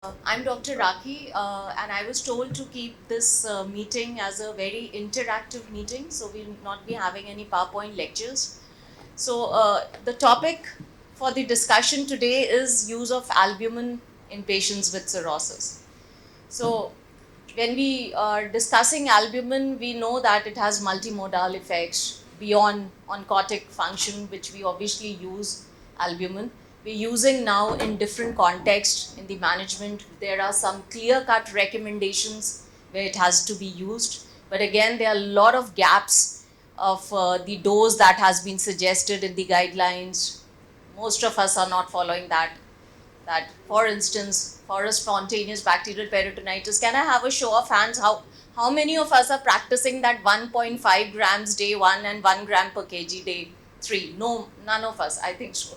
I'm Dr. Rakhi, and I was told to keep this meeting as a very interactive meeting, so we'll not be having any PowerPoint lectures. So, the topic for the discussion today is use of albumin in patients with cirrhosis. So, when we are discussing albumin, we know that it has multimodal effects beyond oncotic function, which we obviously use albumin. We're using now in different contexts in the management. There are some clear-cut recommendations where it has to be used, but again, there are a lot of gaps of the dose that has been suggested in the guidelines. Most of us are not following that, for instance, for a spontaneous bacterial peritonitis, can I have a show of hands? How many of us are practicing that 1.5 grams day 1 and 1 gram per kg day 3? No, none of us, I think so.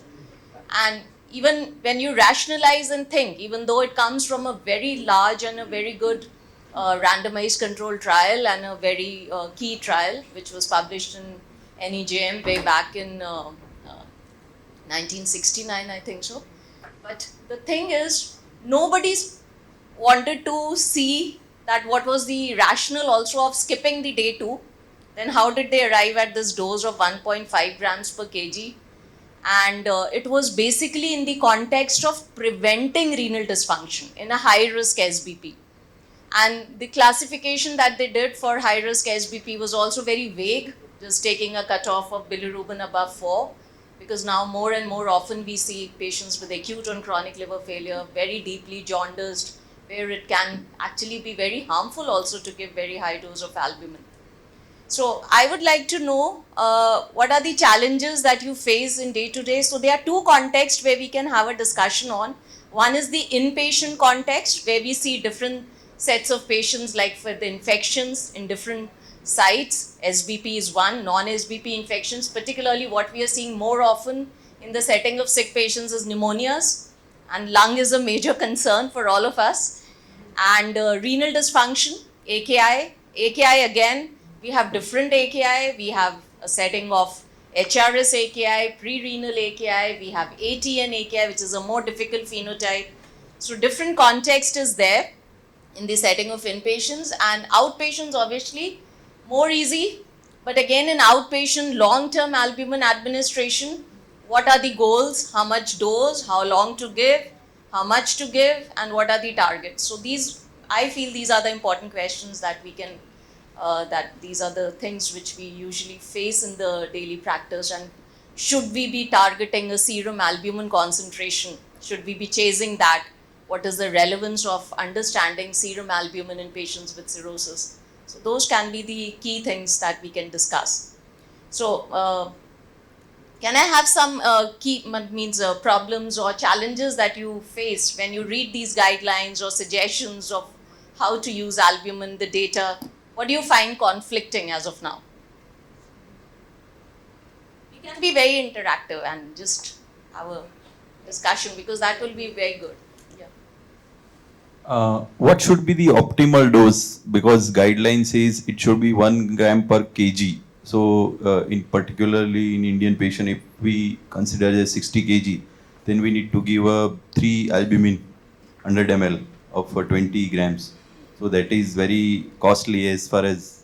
And even when you rationalize and think, even though it comes from a very large and a very good randomized control trial and a very key trial, which was published in NEJM way back in 1969, I think so. But the thing is, nobody's wanted to see that what was the rationale also of skipping the day 2. Then how did they arrive at this dose of 1.5 grams per kg? And it was basically in the context of preventing renal dysfunction in a high risk SBP. And the classification that they did for high risk SBP was also very vague, just taking a cutoff of bilirubin above 4, because now more and more often we see patients with acute and chronic liver failure, very deeply jaundiced, where it can actually be very harmful also to give very high dose of albumin. So I would like to know what are the challenges that you face in day to day. So there are two contexts where we can have a discussion on. One is the inpatient context, where we see different sets of patients, like for the infections in different sites. SBP is one, non-SBP infections, particularly what we are seeing more often in the setting of sick patients is pneumonias, and lung is a major concern for all of us. And renal dysfunction, AKI. AKI again, we have different AKI. We have a setting of HRS AKI, pre-renal AKI. We have ATN AKI, which is a more difficult phenotype. So different context is there in the setting of inpatients, and outpatients obviously more easy. But again, in outpatient long-term albumin administration, what are the goals, how much dose, how long to give, how much to give, and what are the targets? So these, I feel these are the important questions that we can, that these are the things which we usually face in the daily practice. And should we be targeting a serum albumin concentration? Should we be chasing that? What is the relevance of understanding serum albumin in patients with cirrhosis? So those can be the key things that we can discuss. So can I have some key problems or challenges that you face when you read these guidelines or suggestions of how to use albumin, the data? What do you find conflicting as of now? We can be very interactive and just have a discussion, because that will be very good. What should be the optimal dose? Because guideline says it should be 1 gram per kg. So, in particularly in Indian patient, if we consider as 60 kg, then we need to give a 3 albumin 100 ml of 20 grams. So that is very costly as far as.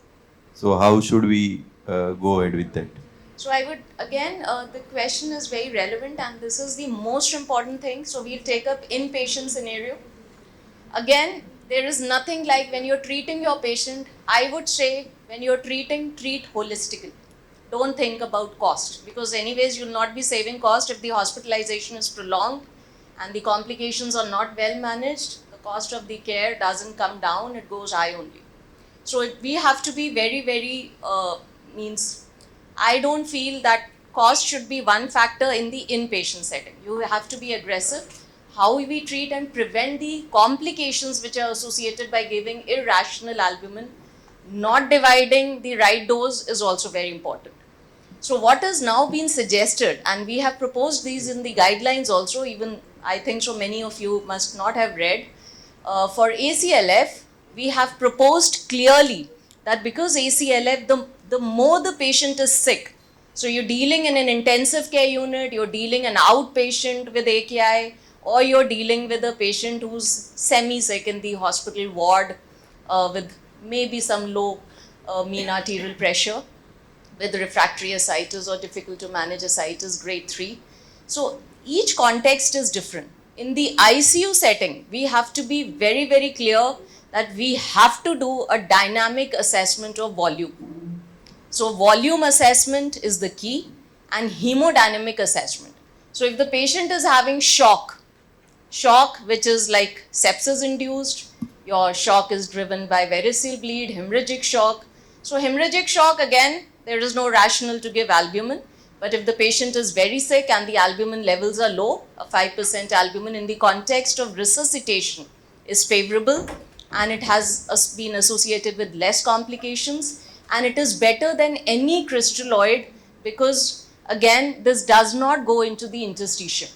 So how should we go ahead with that? So I would, again, the question is very relevant, and this is the most important thing. So we'll take up inpatient scenario. Again, there is nothing like when you're treating your patient, I would say when you're treating, treat holistically. Don't think about cost, because anyways you'll not be saving cost if the hospitalization is prolonged and the complications are not well managed. The cost of the care doesn't come down, it goes high only. So we have to be very, very, I don't feel that cost should be one factor in the inpatient setting. You have to be aggressive. How we treat and prevent the complications which are associated by giving irrational albumin, not dividing the right dose, is also very important. So what has now been suggested, and we have proposed these in the guidelines also, even I think so many of you must not have read, for ACLF, we have proposed clearly that because ACLF, the more the patient is sick, so you're dealing in an intensive care unit, you're dealing an outpatient with AKI, or you're dealing with a patient who's semi-sick in the hospital ward with maybe some low mean arterial pressure, with refractory ascites or difficult to manage ascites grade 3. So each context is different. In the ICU setting, we have to be very, very clear that we have to do a dynamic assessment of volume. So volume assessment is the key, and hemodynamic assessment. So if the patient is having shock which is like sepsis induced, your shock is driven by variceal bleed, hemorrhagic shock. So hemorrhagic shock, again, there is no rationale to give albumin. But if the patient is very sick and the albumin levels are low, a 5% albumin in the context of resuscitation is favorable, and it has been associated with less complications, and it is better than any crystalloid because, again, this does not go into the interstitium.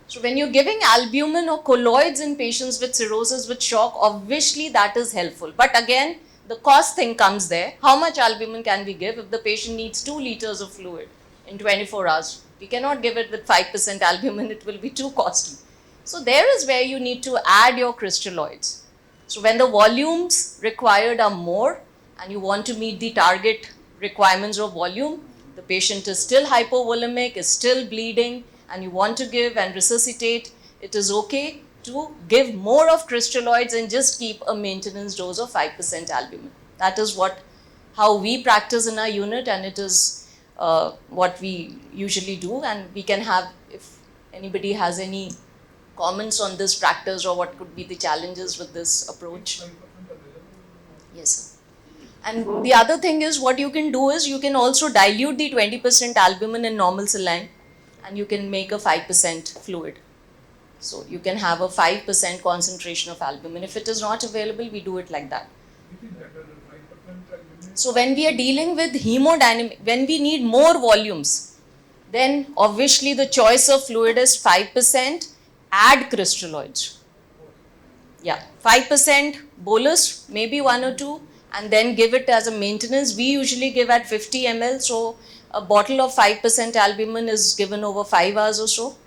So when you're giving albumin or colloids in patients with cirrhosis with shock, obviously that is helpful. But again, the cost thing comes there. How much albumin can we give if the patient needs 2 liters of fluid in 24 hours? We cannot give it with 5% albumin, it will be too costly. So there is where you need to add your crystalloids. So when the volumes required are more and you want to meet the target requirements of volume, the patient is still hypovolemic, is still bleeding, and you want to give and resuscitate, it is okay to give more of crystalloids and just keep a maintenance dose of 5% albumin. That is how we practice in our unit, and it is what we usually do. And we can have, if anybody has any comments on this practice or what could be the challenges with this approach. Yes, sir. And the other thing is, what you can do is you can also dilute the 20% albumin in normal saline, and you can make a 5% fluid. So you can have a 5% concentration of albumin. If it is not available, we do it like that. So when we are dealing with hemodynamic, when we need more volumes, then obviously the choice of fluid is 5%, add crystalloids. Yeah, 5% bolus, maybe 1 or 2, and then give it as a maintenance. We usually give at 50 ml, so a bottle of 5% albumin is given over 5 hours or so.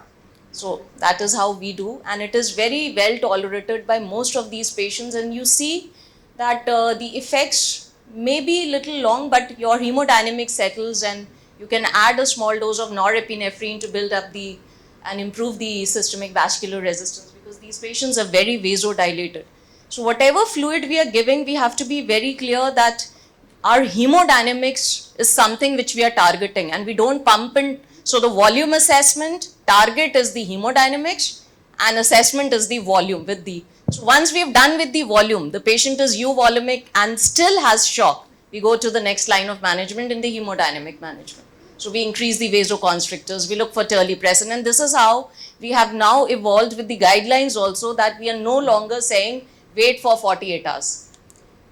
So that is how we do, and it is very well tolerated by most of these patients, and you see that the effects may be little long, but your hemodynamics settles, and you can add a small dose of norepinephrine to build up and improve the systemic vascular resistance, because these patients are very vasodilated. So whatever fluid we are giving, we have to be very clear that our hemodynamics is something which we are targeting, and we don't pump in. So the volume assessment, target is the hemodynamics, and assessment is the volume with the. So once we've done with the volume, the patient is euvolemic and still has shock, we go to the next line of management in the hemodynamic management. So we increase the vasoconstrictors, we look for terlipressin, and this is how we have now evolved with the guidelines also, that we are no longer saying wait for 48 hours.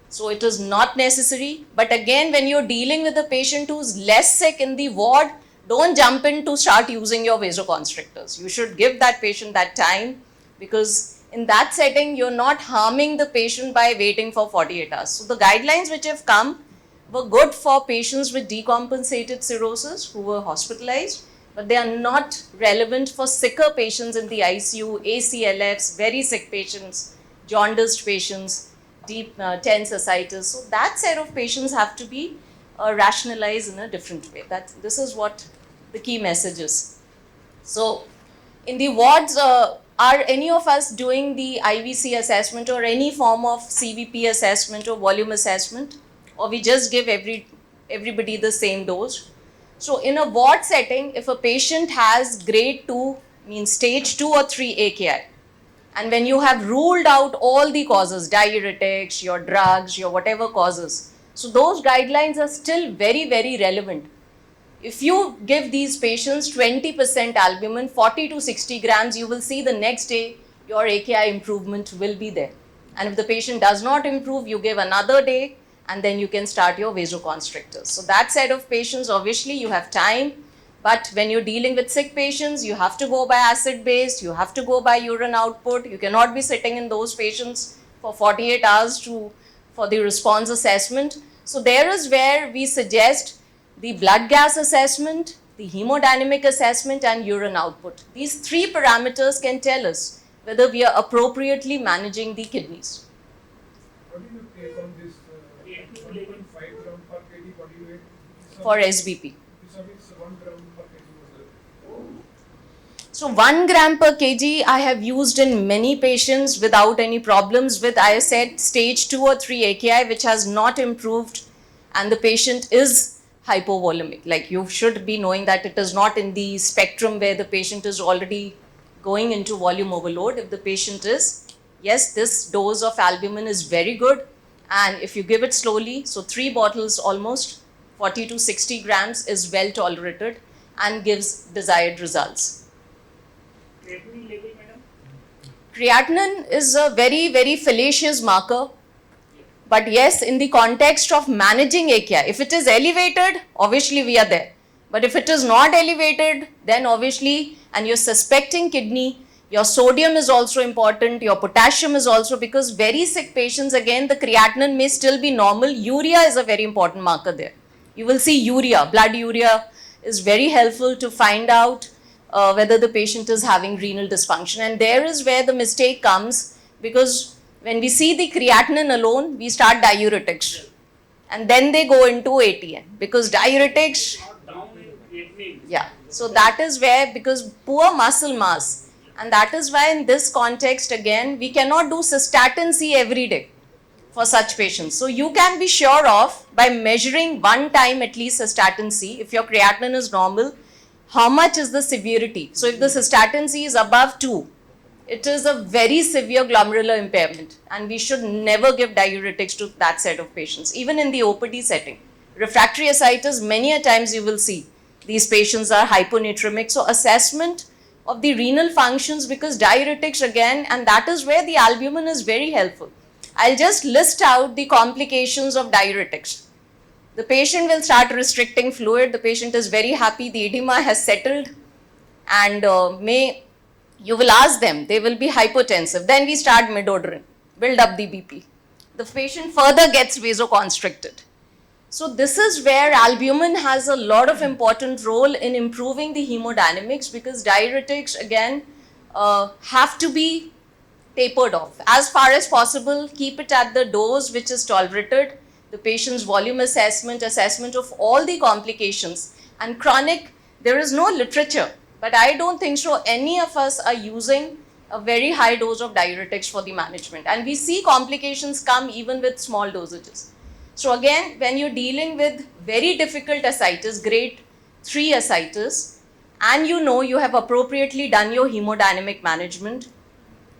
So it is not necessary. But again, when you're dealing with a patient who's less sick in the ward, don't jump in to start using your vasoconstrictors. You should give that patient that time, because in that setting, you're not harming the patient by waiting for 48 hours. So the guidelines which have come were good for patients with decompensated cirrhosis who were hospitalized, but they are not relevant for sicker patients in the ICU, ACLFs, very sick patients, jaundiced patients, deep tense ascites. So that set of patients have to be rationalized in a different way. This is what the key message is. So in the wards, are any of us doing the IVC assessment or any form of CVP assessment or volume assessment, or we just give everybody the same dose? So in a ward setting, if a patient has grade 2, means stage 2 or 3 AKI, and when you have ruled out all the causes, diuretics, your drugs, your whatever causes, so those guidelines are still very, very relevant. If you give these patients 20% albumin, 40 to 60 grams, you will see the next day your AKI improvement will be there. And if the patient does not improve, you give another day, and then you can start your vasoconstrictors. So that set of patients, obviously you have time, but when you're dealing with sick patients, you have to go by acid base, you have to go by urine output. You cannot be sitting in those patients for 48 hours for the response assessment. So there is where we suggest the blood gas assessment the hemodynamic assessment and urine output. These three parameters can tell us whether we are appropriately managing the kidneys. What do you take on this 1.5 gram per kg body weight? For SBP. This is 1 gram per kg was So 1 gram per kg I have used in many patients without any problems with, I said, stage 2 or 3 AKI which has not improved and the patient is hypovolemic. Like, you should be knowing that it is not in the spectrum where the patient is already going into volume overload. If the patient is, yes, this dose of albumin is very good, and if you give it slowly, so 3 bottles almost 40 to 60 grams is well tolerated and gives desired results. Creatinine level, madam? Creatinine is a very, very fallacious marker. But yes, in the context of managing AKI, if it is elevated, obviously we are there. But if it is not elevated, then obviously, and you're suspecting kidney, your sodium is also important, your potassium is also, because very sick patients, again, the creatinine may still be normal. Urea is a very important marker there. You will see urea, blood urea is very helpful to find out whether the patient is having renal dysfunction. And there is where the mistake comes, because when we see the creatinine alone, we start diuretics. And then they go into ATN, because diuretics, Not down in creatinine. yeah. So that is where, because poor muscle mass, and that is why in this context, again, we cannot do cystatin C every day for such patients. So you can be sure of, by measuring one time at least cystatin C, if your creatinine is normal, how much is the severity. So if the cystatin C is above 2, it is a very severe glomerular impairment, and we should never give diuretics to that set of patients, even in the OPD setting. Refractory ascites, many a times you will see these patients are hyponatremic. So assessment of the renal functions, because diuretics again, and that is where the albumin is very helpful. I'll just list out the complications of diuretics. The patient will start restricting fluid, the patient is very happy, the edema has settled, and you will ask them, they will be hypotensive. Then we start midodrine, build up the BP. The patient further gets vasoconstricted. So this is where albumin has a lot of important role in improving the hemodynamics, because diuretics again have to be tapered off. As far as possible, keep it at the dose which is tolerated. The patient's volume assessment of all the complications. And chronic, there is no literature, but I don't think so any of us are using a very high dose of diuretics for the management. And we see complications come even with small dosages. So again, when you're dealing with very difficult ascites, grade 3 ascites, and you know you have appropriately done your hemodynamic management,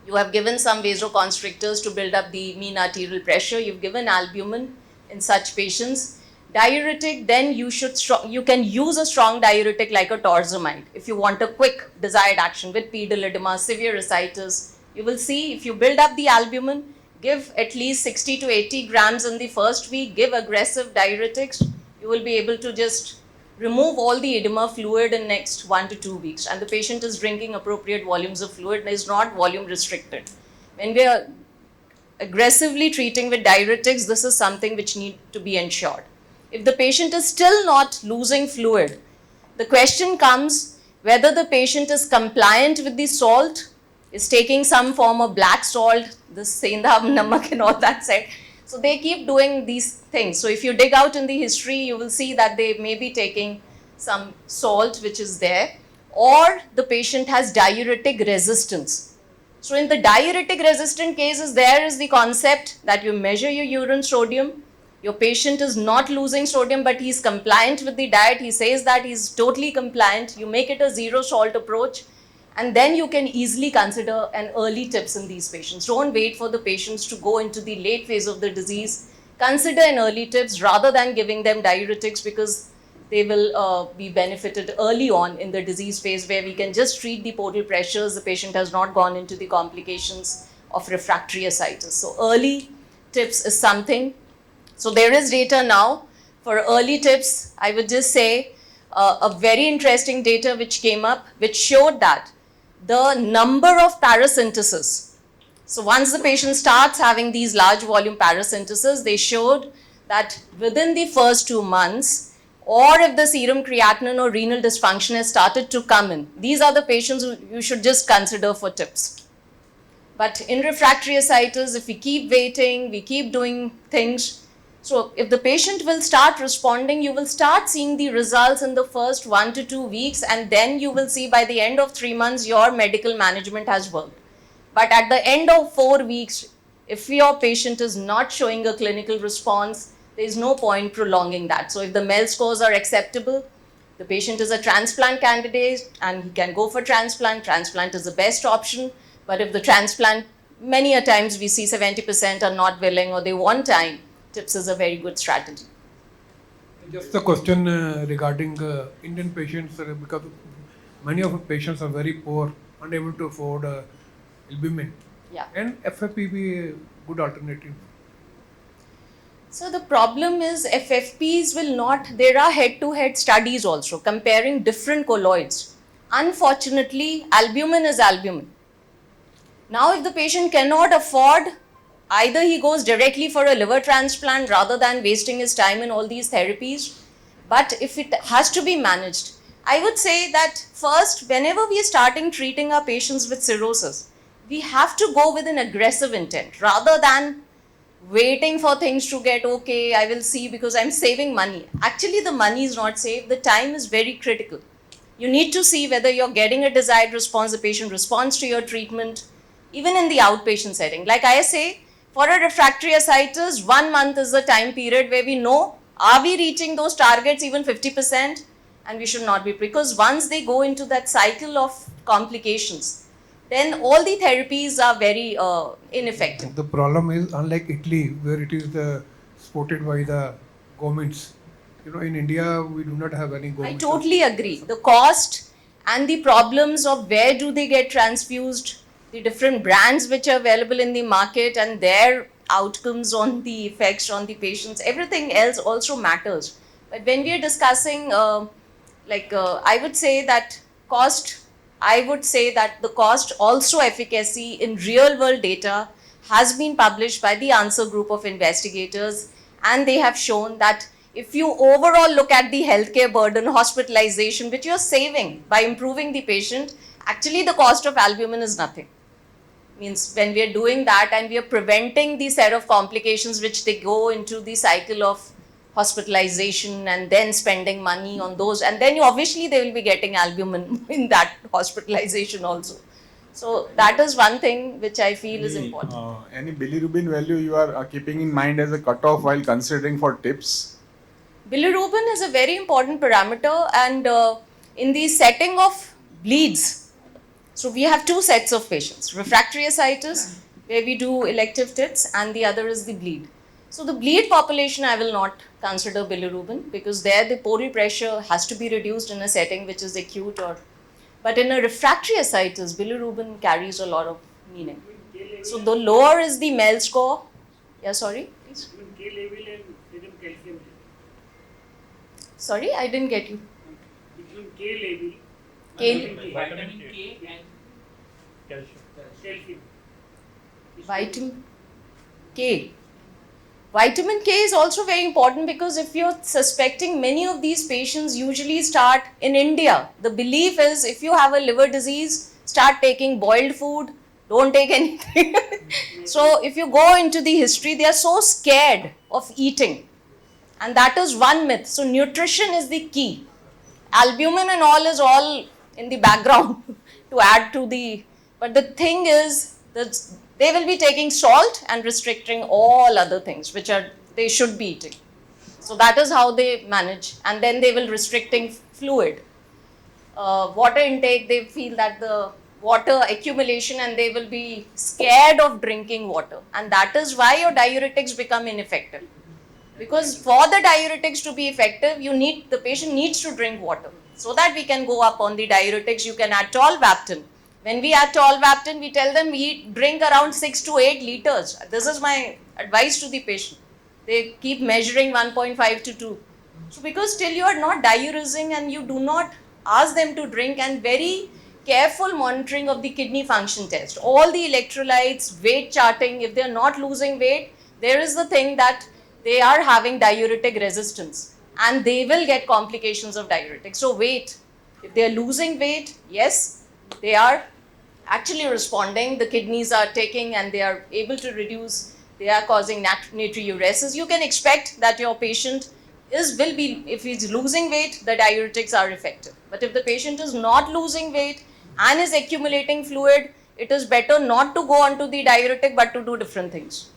you have given some vasoconstrictors to build up the mean arterial pressure, you've given albumin in such patients, diuretic, then you can use a strong diuretic like a torsemide if you want a quick desired action with pedal edema, severe ascites. You will see if you build up the albumin, give at least 60 to 80 grams in the first week, give aggressive diuretics, you will be able to just remove all the edema fluid in next 1 to 2 weeks, and the patient is drinking appropriate volumes of fluid and is not volume restricted. When we are aggressively treating with diuretics, this is something which need to be ensured. If the patient is still not losing fluid, the question comes whether the patient is compliant with the salt, is taking some form of black salt, the sendha namak and all that said. So they keep doing these things. So if you dig out in the history, you will see that they may be taking some salt which is there, or the patient has diuretic resistance. So in the diuretic resistant cases, there is the concept that you measure your urine sodium, your patient is not losing sodium, but he's compliant with the diet. He says that he's totally compliant. You make it a zero salt approach, and then you can easily consider an early tips in these patients. Don't wait for the patients to go into the late phase of the disease. Consider an early tips rather than giving them diuretics, because they will be benefited early on in the disease phase, where we can just treat the portal pressures. The patient has not gone into the complications of refractory ascites. So early tips is something. So there is data now for early tips. I would just say a very interesting data which came up, which showed that the number of parasynthesis. So once the patient starts having these large volume parasynthesis, they showed that within the first 2 months, or if the serum creatinine or renal dysfunction has started to come in, these are the patients who you should just consider for tips. But in refractory ascites, if we keep waiting, we keep doing things, so if the patient will start responding, you will start seeing the results in the first 1 to 2 weeks, and then you will see by the end of 3 months your medical management has worked. But at the end of 4 weeks, if your patient is not showing a clinical response, there is no point prolonging that. So if the MEL scores are acceptable, the patient is a transplant candidate and he can go for transplant. Transplant is the best option. But if the transplant, many a times we see 70% are not willing or they want time, TIPS is a very good strategy. Just a question regarding Indian patients, because many of the patients are very poor, unable to afford albumin. Yeah. And FFP be a good alternative. So the problem is FFPs will not, there are head-to-head studies also comparing different colloids. Unfortunately, albumin is albumin. Now if the patient cannot afford, either he goes directly for a liver transplant rather than wasting his time in all these therapies. But if it has to be managed, I would say that first, whenever we are starting treating our patients with cirrhosis, we have to go with an aggressive intent rather than waiting for things to get okay, I will see because I'm saving money. Actually, the money is not saved, the time is very critical. You need to see whether you're getting a desired response, the patient responds to your treatment, even in the outpatient setting. Like I say, for a refractory ascites, 1 month is the time period where we know, are we reaching those targets even 50%? And we should not be, because once they go into that cycle of complications, then all the therapies are very ineffective. The problem is, unlike Italy, where it is supported by the governments, in India, we do not have any I government. totally agree. The cost and the problems of where do they get transfused, the different brands which are available in the market and their outcomes on the effects on the patients, everything else also matters. But when we are discussing, I would say that the cost also efficacy in real world data has been published by the Answer group of investigators, and they have shown that if you overall look at the healthcare burden, hospitalization, which you're saving by improving the patient, actually the cost of albumin is nothing. Means when we are doing that and we are preventing the set of complications which they go into the cycle of hospitalization and then spending money on those, and then obviously they will be getting albumin in that hospitalization also. So that is one thing which I feel is important. Any bilirubin value you are keeping in mind as a cutoff while considering for tips? Bilirubin is a very important parameter, and in the setting of bleeds, so we have two sets of patients, refractory ascites where we do elective tips, and the other is the bleed. So the bleed population I will not consider bilirubin, because there the portal pressure has to be reduced in a setting which is acute, but in a refractory ascites, bilirubin carries a lot of meaning. So the lower is the MEL score. Yeah, sorry, please. Between K level and serum calcium level. Sorry, I didn't get you. Between K level, Vitamin K and calcium. Vitamin K. Vitamin K is also very important, because if you're suspecting, many of these patients usually start in India. The belief is if you have a liver disease, start taking boiled food, don't take anything. So if you go into the history, they are so scared of eating. And that is one myth. So nutrition is the key. Albumin and all is all in the background to add to the, but the thing is that they will be taking salt and restricting all other things which are they should be eating. So that is how they manage, and then they will restricting fluid. Water intake, they feel that the water accumulation, and they will be scared of drinking water, and that is why your diuretics become ineffective. Because for the diuretics to be effective, the patient needs to drink water. So that we can go up on the diuretics, you can add tolvaptan. When we add tolvaptan, we tell them we drink around 6 to 8 liters. This is my advice to the patient. They keep measuring 1.5 to 2. So because till you are not diuresing and you do not ask them to drink, and very careful monitoring of the kidney function test, all the electrolytes, weight charting, if they are not losing weight, there is the thing that they are having diuretic resistance. and they will get complications of diuretics. So wait, if they are losing weight, yes, they are actually responding, the kidneys are taking and they are able to reduce, they are causing natriuresis. You can expect that your patient will be, if he's losing weight, the diuretics are effective. But if the patient is not losing weight and is accumulating fluid, it is better not to go onto the diuretic but to do different things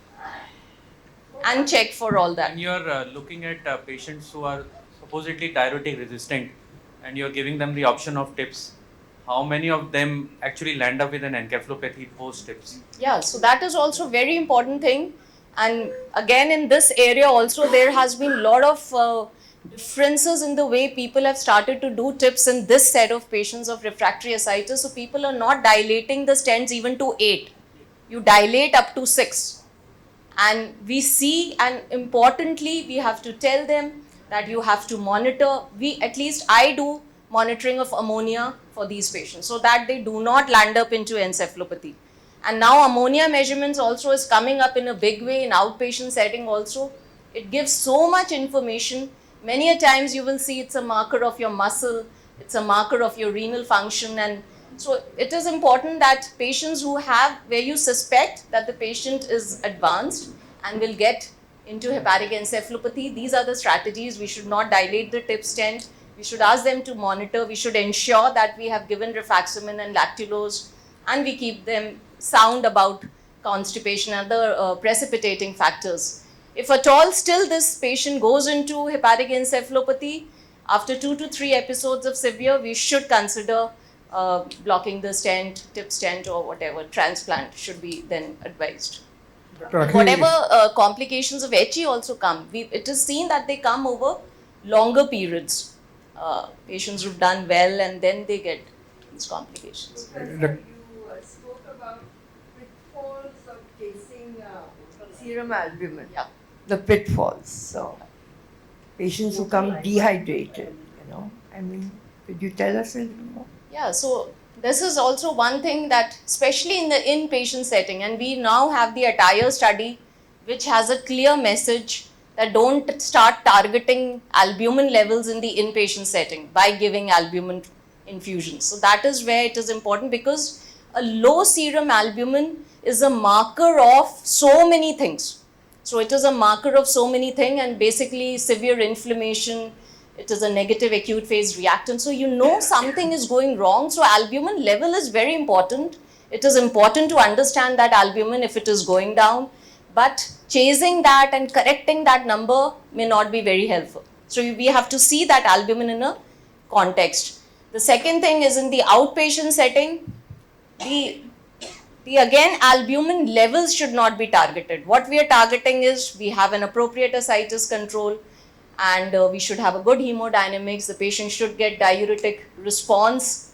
and check for all that. When you're looking at patients who are supposedly diuretic resistant and you're giving them the option of tips, how many of them actually land up with an encephalopathy post tips? Yeah, so that is also very important thing. And again, in this area also, there has been a lot of differences in the way people have started to do tips in this set of patients of refractory ascites. So people are not dilating the stents even to 8. You dilate up to 6. And we see, and importantly, we have to tell them that you have to monitor. At least I do monitoring of ammonia for these patients so that they do not land up into encephalopathy. And now ammonia measurements also is coming up in a big way in outpatient setting also. It gives so much information. Many a times you will see it's a marker of your muscle, it's a marker of your renal function, and so it is important that patients who have, where you suspect that the patient is advanced and will get into hepatic encephalopathy, these are the strategies. We should not dilate the tip stent. We should ask them to monitor. We should ensure that we have given rifaximin and lactulose and we keep them sound about constipation and other precipitating factors. If at all still this patient goes into hepatic encephalopathy, after 2 to 3 episodes of severe, we should consider blocking the stent, tip stent or whatever, transplant should be then advised. Whatever complications of HE also come, it is seen that they come over longer periods. Patients who've done well and then they get these complications. Professor, you spoke about pitfalls of chasing serum albumin. Yeah. The pitfalls. So, patients who come dehydrated, I mean, could you tell us a little more? Yeah, so this is also one thing that, especially in the inpatient setting, and we now have the attire study which has a clear message that don't start targeting albumin levels in the inpatient setting by giving albumin infusions. So that is where it is important, because a low serum albumin is a marker of so many things. So it is a marker of so many things, and basically severe inflammation, it is a negative acute phase reactant. So you know something is going wrong. So albumin level is very important. It is important to understand that albumin if it is going down, but chasing that and correcting that number may not be very helpful. So we have to see that albumin in a context. The second thing is in the outpatient setting, the again albumin levels should not be targeted. What we are targeting is we have an appropriate ascites control, and we should have a good hemodynamics. The patient should get diuretic response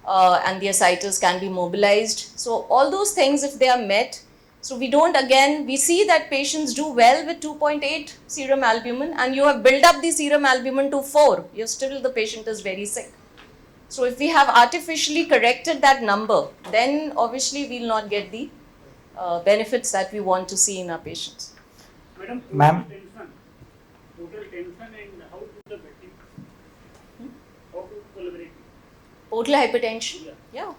and the ascites can be mobilized. So all those things, if they are met, so we don't, again, we see that patients do well with 2.8 serum albumin, and you have built up the serum albumin to 4, the patient is very sick. So if we have artificially corrected that number, then obviously we will not get the benefits that we want to see in our patients. Madam, Ma'am. total tension and how to the betting? How to collaborate? Portal hypertension? Yeah.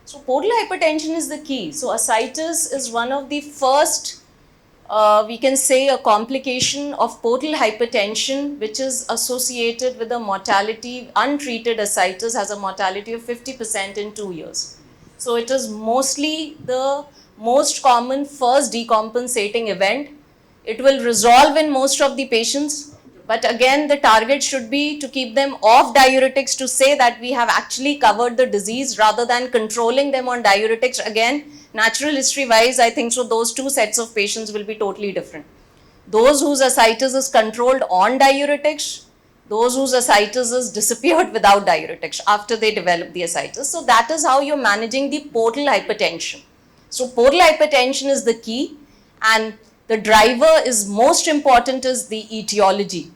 So portal hypertension is the key. So ascites is one of the first, we can say, a complication of portal hypertension, which is associated with a mortality. Untreated ascites has a mortality of 50% in 2 years. So it is mostly the most common first decompensating event. It will resolve in most of the patients, but again the target should be to keep them off diuretics, to say that we have actually covered the disease rather than controlling them on diuretics. Again, natural history wise, I think so those two sets of patients will be totally different. Those whose ascites is controlled on diuretics, those whose ascites is disappeared without diuretics after they develop the ascites. So that is how you're managing the portal hypertension. So portal hypertension is the key, and the driver is most important is the etiology.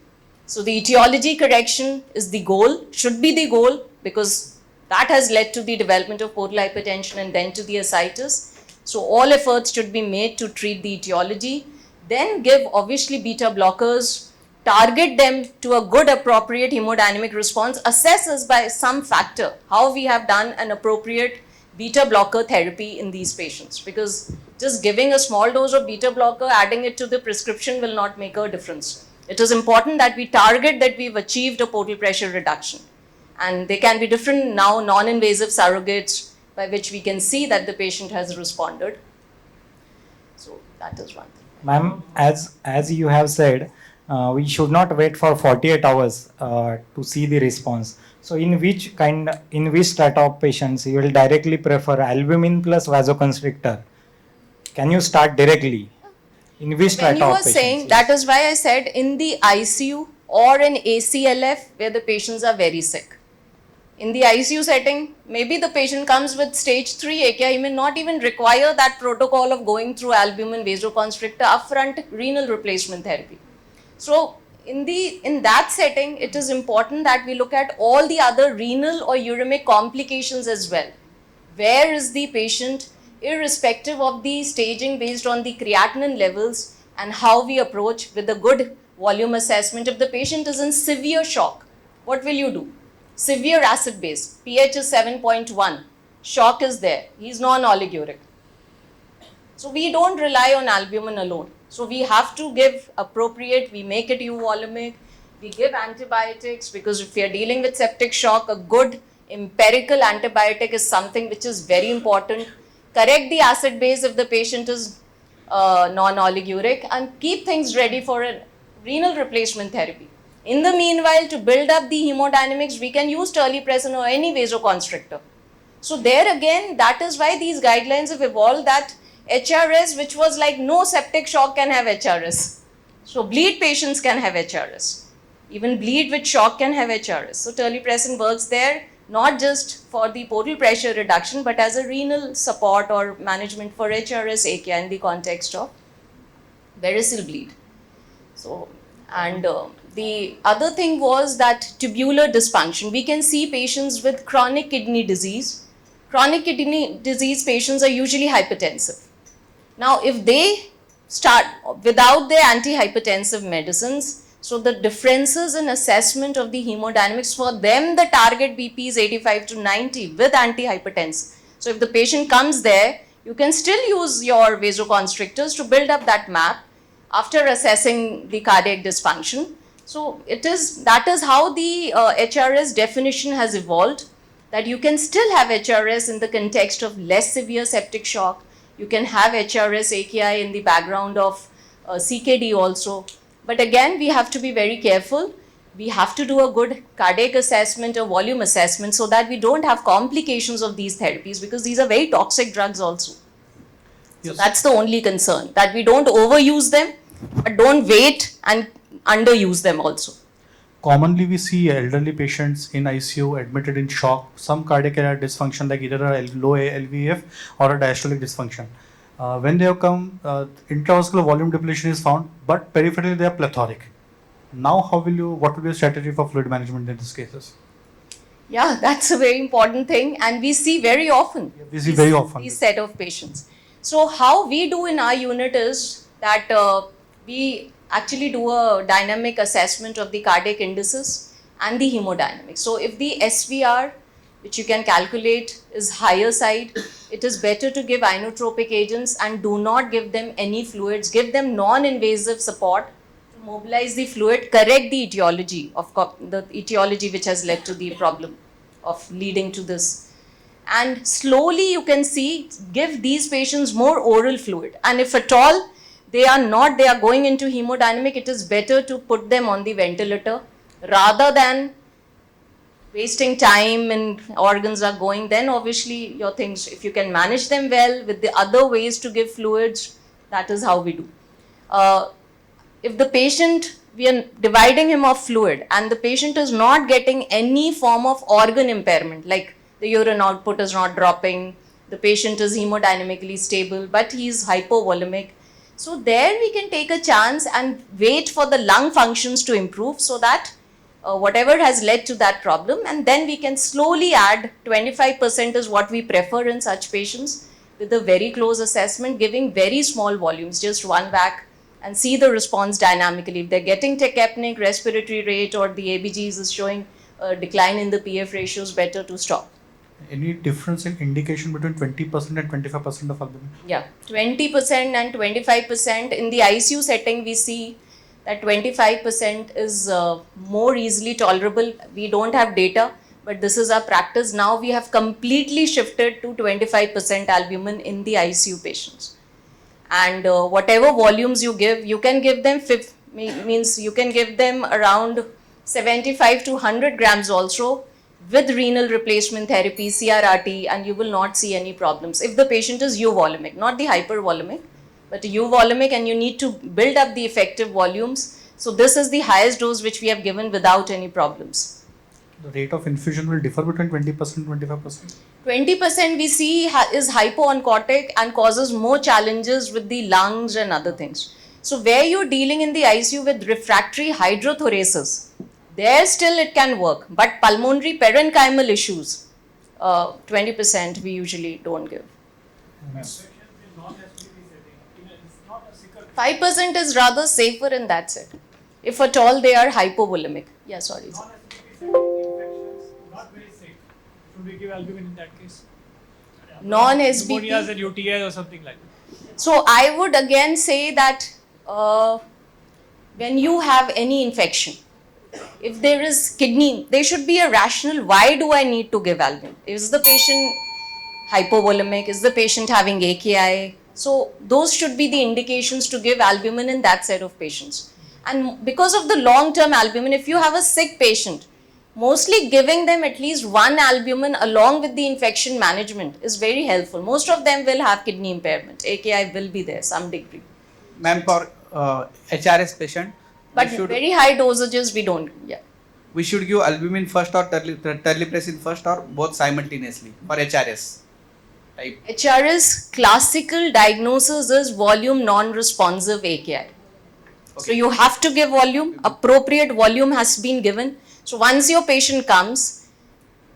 So the etiology correction is the goal, should be the goal, because that has led to the development of portal hypertension and then to the ascites. So all efforts should be made to treat the etiology, then give obviously beta blockers target them to a good appropriate hemodynamic response, assesses by some factor how we have done an appropriate beta blocker therapy in these patients, because just giving a small dose of beta blocker, adding it to the prescription will not make a difference. It is important that we target that we've achieved a portal pressure reduction, and there can be different now non-invasive surrogates by which we can see that the patient has responded. So that is one thing. Ma'am, as you have said, we should not wait for 48 hours to see the response. So in which strata of patients you will directly prefer albumin plus vasoconstrictor? Can you start directly? In which When strata you of were patients? saying, Yes. that is why I said in the ICU or in ACLF where the patients are very sick. In the ICU setting, maybe the patient comes with stage 3 AKI, he may not even require that protocol of going through albumin vasoconstrictor upfront renal replacement therapy. So in that setting, it is important that we look at all the other renal or uremic complications as well. Where is the patient, irrespective of the staging based on the creatinine levels and how we approach with a good volume assessment. If the patient is in severe shock, what will you do? Severe acid base, pH is 7.1, shock is there, he is non-oliguric. So we don't rely on albumin alone. So we have to give appropriate, we make it euvolumic, we give antibiotics, because if we are dealing with septic shock, a good empirical antibiotic is something which is very important. Correct the acid base if the patient is non-oliguric, and keep things ready for a renal replacement therapy. In the meanwhile, to build up the hemodynamics, we can use terlipressin or any vasoconstrictor. So there again, that is why these guidelines have evolved, that HRS, which was like no septic shock can have HRS. So bleed patients can have HRS. Even bleed with shock can have HRS. So terlipressin works there, not just for the portal pressure reduction, but as a renal support or management for HRS AKI in the context of variceal bleed. So, and the other thing was that tubular dysfunction. We can see patients with chronic kidney disease. Chronic kidney disease patients are usually hypertensive. Now, if they start without their antihypertensive medicines, so the differences in assessment of the hemodynamics, for them the target BP is 85 to 90 with antihypertensive. So if the patient comes there, you can still use your vasoconstrictors to build up that map after assessing the cardiac dysfunction. So that is how the HRS definition has evolved, that you can still have HRS in the context of less severe septic shock. You can have HRS AKI in the background of CKD also. But again, we have to be very careful. We have to do a good cardiac assessment or volume assessment so that we don't have complications of these therapies, because these are very toxic drugs also. Yes. So that's the only concern, that we don't overuse them, but don't wait and underuse them also. Commonly, we see elderly patients in ICU admitted in shock, some cardiac dysfunction like either a low LVEF or a diastolic dysfunction. When they have come, intravascular volume depletion is found, but peripherally they are plethoric. Now, what will be your strategy for fluid management in these cases? Yeah, that's a very important thing, and we see very often. We see very often these set of patients. So how we do in our unit is that we actually do a dynamic assessment of the cardiac indices and the hemodynamics. So if the SVR, which you can calculate, is higher side, it is better to give inotropic agents and do not give them any fluids. Give them non-invasive support to mobilize the fluid, correct the etiology which has led to the problem of leading to this. And slowly you can see, give these patients more oral fluid. And if at all they are going into hemodynamic, it is better to put them on the ventilator rather than wasting time and organs are going. Then obviously your things, if you can manage them well with the other ways to give fluids, that is how we do. If the patient, we are dividing him of fluid and the patient is not getting any form of organ impairment, like the urine output is not dropping, the patient is hemodynamically stable, but he is hypovolemic. So there we can take a chance and wait for the lung functions to improve, so that whatever has led to that problem, and then we can slowly add 25% is what we prefer in such patients, with a very close assessment, giving very small volumes, just 1 vac and see the response dynamically. If they're getting tachypneic respiratory rate or the ABGs is showing a decline in the PF ratios, better to stop. Any difference in indication between 20% and 25% of albumin? Yeah, 20% and 25%. In the ICU setting, we see that 25% is more easily tolerable. We don't have data, but this is our practice. Now we have completely shifted to 25% albumin in the ICU patients. And whatever volumes you give, you can give them means you can give them around 75 to 100 grams also with renal replacement therapy, CRRT, and you will not see any problems. If the patient is euvolemic, not the hypervolemic, but euvolemic, and you need to build up the effective volumes. So this is the highest dose which we have given without any problems. The rate of infusion will differ between 20% and 25%? 20% we see is hypooncotic and causes more challenges with the lungs and other things. So where you're dealing in the ICU with refractory hydrothoraces, there still it can work, but pulmonary parenchymal issues, 20% we usually don't give. 5% is rather safer in that set, if at all they are hypovolemic. Yeah, sorry. Not very safe. Should we give albumin in that case? Non-SBP. Pneumonias and UTI or something like that. So I would again say that when you have any infection, if there is kidney, there should be a rationale. Why do I need to give albumin? Is the patient hypovolemic? Is the patient having AKI? So those should be the indications to give albumin in that set of patients. And because of the long-term albumin, if you have a sick patient, mostly giving them at least one albumin along with the infection management is very helpful. Most of them will have kidney impairment. AKI will be there some degree. Ma'am, for HRS patient, but very high dosages we don't. Yeah. We should give albumin first or terlipressin first or both simultaneously for HRS type. HRS classical diagnosis is volume non-responsive AKI. Okay. So you have to give volume, appropriate volume has been given. So once your patient comes,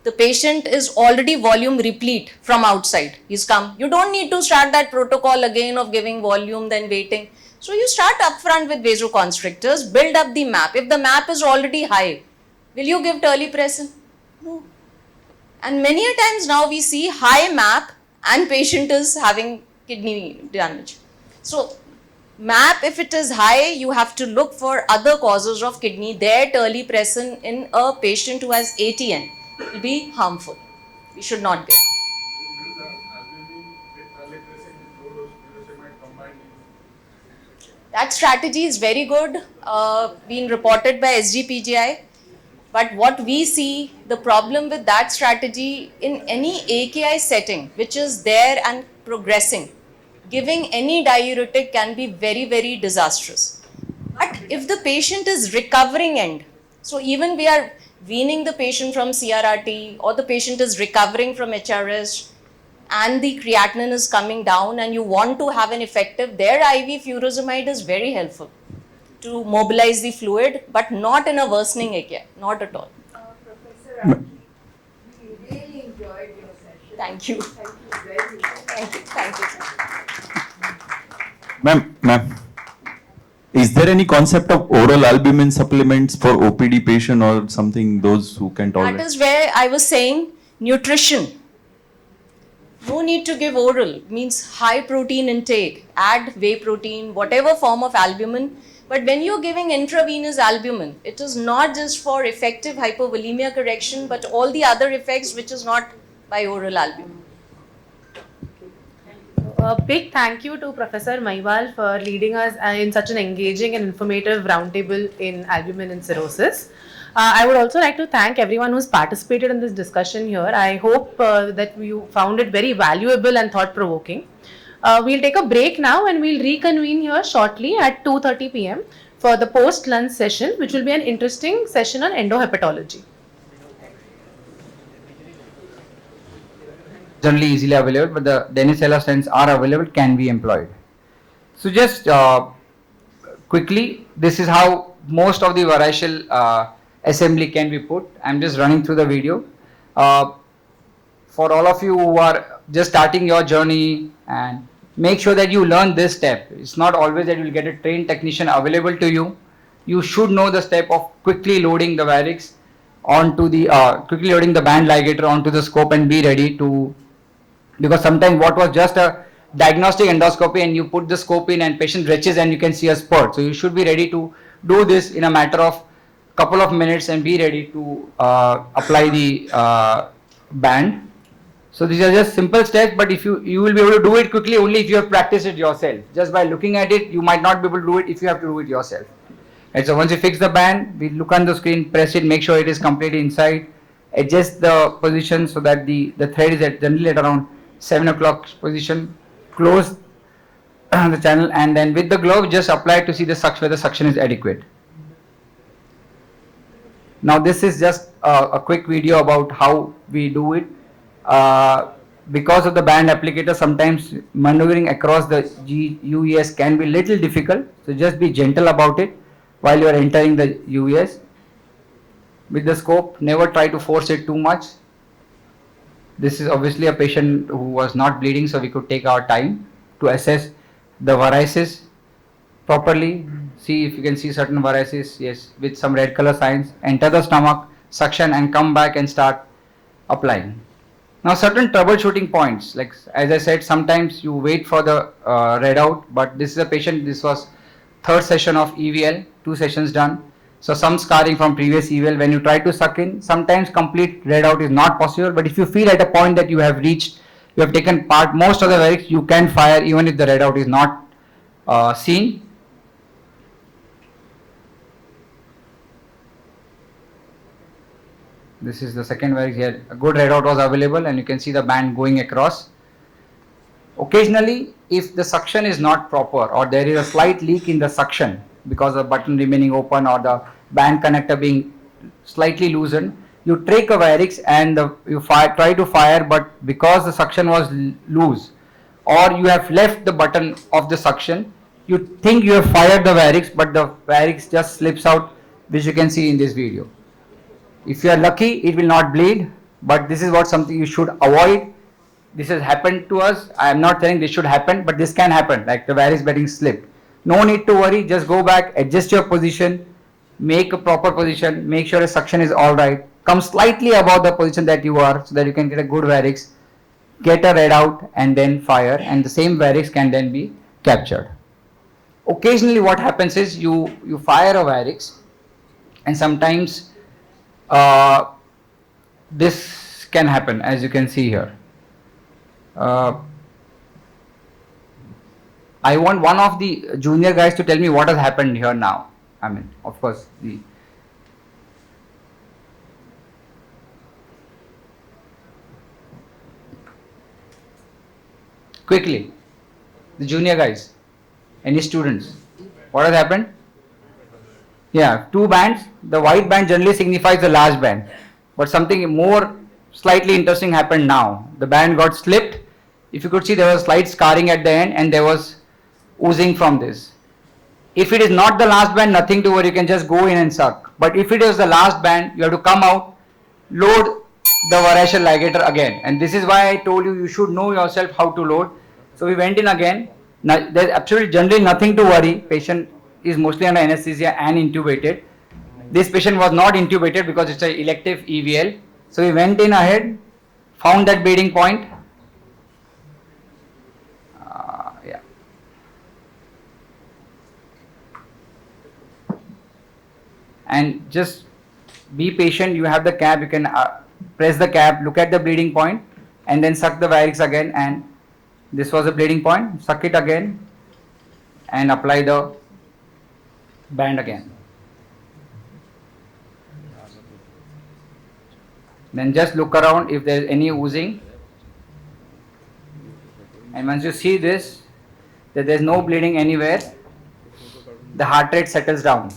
the patient is already volume replete from outside. He's come. You don't need to start that protocol again of giving volume, then waiting. So you start upfront with vasoconstrictors, build up the MAP. If the MAP is already high, will you give terlipressin? No. And many a times now we see high MAP and patient is having kidney damage. So MAP, if it is high, you have to look for other causes of kidney. There, terlipressin in a patient who has ATN will be harmful. We should not give. That strategy is very good, being reported by SGPGI. But what we see, the problem with that strategy in any AKI setting, which is there and progressing, giving any diuretic can be very, very disastrous. But if the patient is recovering end, so even we are weaning the patient from CRRT or the patient is recovering from HRS and the creatinine is coming down and you want to have an effective, their IV furosemide is very helpful to mobilize the fluid, but not in a worsening AKI, not at all. Professor Aki, we really enjoyed your session. Thank you. Thank you very much. Thank you. Ma'am, is there any concept of oral albumin supplements for OPD patient or something, those who can tolerate? That is where I was saying nutrition. No need to give oral, means high protein intake, add whey protein, whatever form of albumin. But when you're giving intravenous albumin, it is not just for effective hypovolemia correction, but all the other effects which is not by oral albumin. A big thank you to Professor Maiwal for leading us in such an engaging and informative roundtable in albumin and cirrhosis. I would also like to thank everyone who's participated in this discussion here. I hope that you found it very valuable and thought-provoking. We'll take a break now and we'll reconvene here shortly at 2:30 p.m. for the post-lunch session, which will be an interesting session on endohepatology. Generally easily available, but the Denisella stents are available, can be employed. So just quickly, this is how most of the variceal assembly can be put. I'm just running through the video. For all of you who are just starting your journey and make sure that you learn this step. It's not always that you'll get a trained technician available to you. You should know the step of quickly loading the varix onto the quickly loading the band ligator onto the scope and be ready to, because sometimes what was just a diagnostic endoscopy and you put the scope in and patient retches and you can see a spurt. So you should be ready to do this in a matter of couple of minutes and be ready to apply the band. So these are just simple steps, but if you will be able to do it quickly only if you have practiced it yourself. Just by looking at it, you might not be able to do it if you have to do it yourself. And so once you fix the band, we look on the screen, press it, make sure it is completely inside, adjust the position so that the thread is generally at around 7 o'clock position, close the channel, and then with the glove just apply it to see the suction, whether the suction is adequate. Now this is just a quick video about how we do it. Because of the band applicator, sometimes maneuvering across the UES can be little difficult, so just be gentle about it while you are entering the UES. With the scope, never try to force it too much. This is obviously a patient who was not bleeding, so we could take our time to assess the varices properly. See if you can see certain varices, yes, with some red color signs. Enter the stomach, suction and come back and start applying. Now certain troubleshooting points, like as I said, sometimes you wait for the readout, but this is a patient, this was third session of EVL, 2 sessions done. So some scarring from previous EVL, when you try to suck in, sometimes complete readout is not possible, but if you feel at a point that you have reached, you have taken part most of the varix, you can fire even if the readout is not seen. This is the second varix here. A good readout was available and you can see the band going across. Occasionally, if the suction is not proper or there is a slight leak in the suction because of the button remaining open or the band connector being slightly loosened, you take a varix and you try to fire, but because the suction was loose or you have left the button of the suction, you think you have fired the varix, but the varix just slips out, which you can see in this video. If you are lucky, it will not bleed, but this is what something you should avoid. This has happened to us. I am not saying this should happen, but this can happen, like the varix getting slipped. No need to worry, just go back, adjust your position, make a proper position, make sure the suction is alright, come slightly above the position that you are so that you can get a good varix, get a readout and then fire, and the same varix can then be captured. Occasionally what happens is you fire a varix and sometimes this can happen, as you can see here. I want one of the junior guys to tell me what has happened here now. I mean, of course, quickly, the junior guys, any students, what has happened? Yeah, 2 bands. The white band generally signifies the large band, but something more slightly interesting happened now. The band got slipped. If you could see, there was slight scarring at the end and there was oozing from this. If it is not the last band, nothing to worry, you can just go in and suck. But if it is the last band, you have to come out, load the variceal ligator again. And this is why I told you, you should know yourself how to load. So we went in again. Now, there's absolutely generally nothing to worry. Patient is mostly under anesthesia and intubated. This patient was not intubated because it's an elective EVL. So we went in ahead, found that bleeding point. Yeah. And just be patient. You have the cap, you can press the cap, look at the bleeding point and then suck the varix again, and this was a bleeding point, suck it again and apply the band again. Then just look around if there is any oozing, and once you see this, that there is no bleeding anywhere, the heart rate settles down.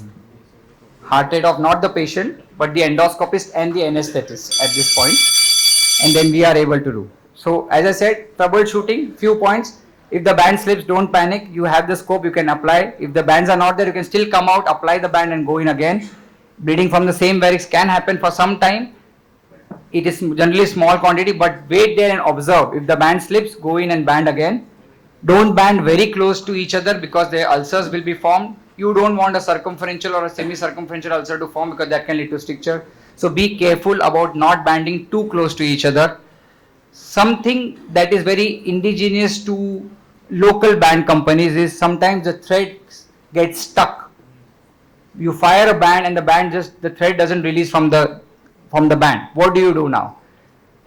Heart rate of not the patient but the endoscopist and the anesthetist at this point, and then we are able to do. So as I said, troubleshooting, few points. If the band slips, don't panic, you have the scope, you can apply. If the bands are not there, you can still come out, apply the band and go in again. Bleeding from the same varix can happen for some time. It is generally small quantity, but wait there and observe. If the band slips, go in and band again. Don't band very close to each other because their ulcers will be formed. You don't want a circumferential or a semi-circumferential ulcer to form because that can lead to stricture. So be careful about not banding too close to each other. Something that is very indigenous to local band companies is sometimes the thread gets stuck. You fire a band and the thread doesn't release from the band. What do you do now?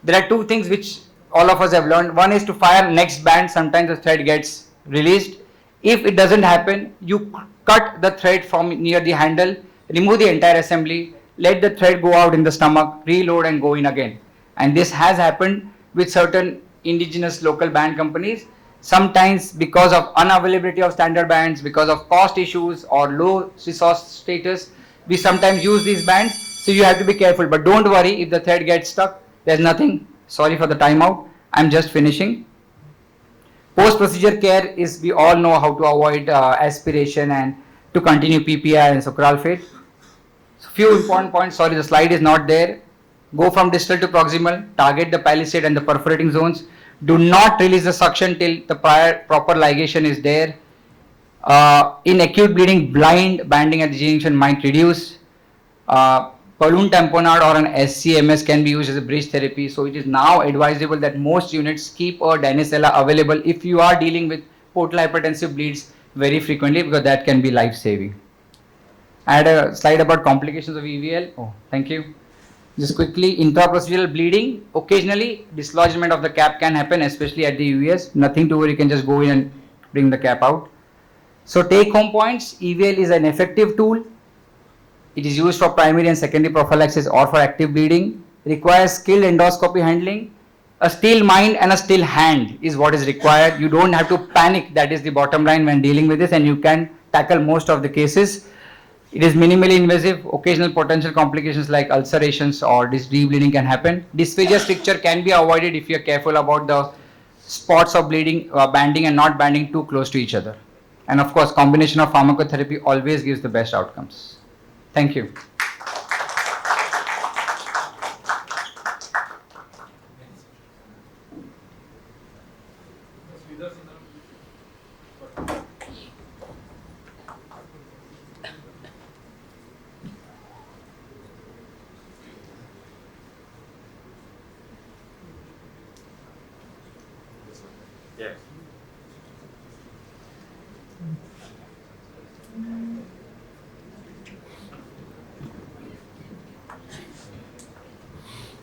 There are two things which all of us have learned. One is to fire next band. Sometimes the thread gets released. If it doesn't happen, you cut the thread from near the handle, remove the entire assembly, let the thread go out in the stomach, reload and go in again. And this has happened with certain indigenous local band companies. Sometimes because of unavailability of standard bands, because of cost issues or low resource status, we sometimes use these bands. So you have to be careful. But don't worry if the thread gets stuck. There's nothing. Sorry for the timeout. I'm just finishing. Post-procedure care is, we all know how to avoid aspiration and to continue PPI and sucralfate. So few important points. Sorry, the slide is not there. Go from distal to proximal. Target the palisade and the perforating zones. Do not release the suction till the proper ligation is there. In acute bleeding, blind banding at the junction might reduce. Balloon tamponade or an SCMS can be used as a bridge therapy. So it is now advisable that most units keep a Danicella available if you are dealing with portal hypertensive bleeds very frequently, because that can be life-saving. I had a slide about complications of EVL. Oh, thank you. Just quickly, intraprocedural bleeding. Occasionally, dislodgement of the cap can happen, especially at the UES. Nothing to worry, you can just go in and bring the cap out. So take home points. EVL is an effective tool. It is used for primary and secondary prophylaxis or for active bleeding. Requires skilled endoscopy handling. A still mind and a still hand is what is required. You don't have to panic. That is the bottom line when dealing with this, and you can tackle most of the cases. It is minimally invasive. Occasional potential complications like ulcerations or rebleeding can happen. Dysphagia stricture can be avoided if you are careful about the spots of bleeding, banding and not banding too close to each other. And of course, combination of pharmacotherapy always gives the best outcomes. Thank you.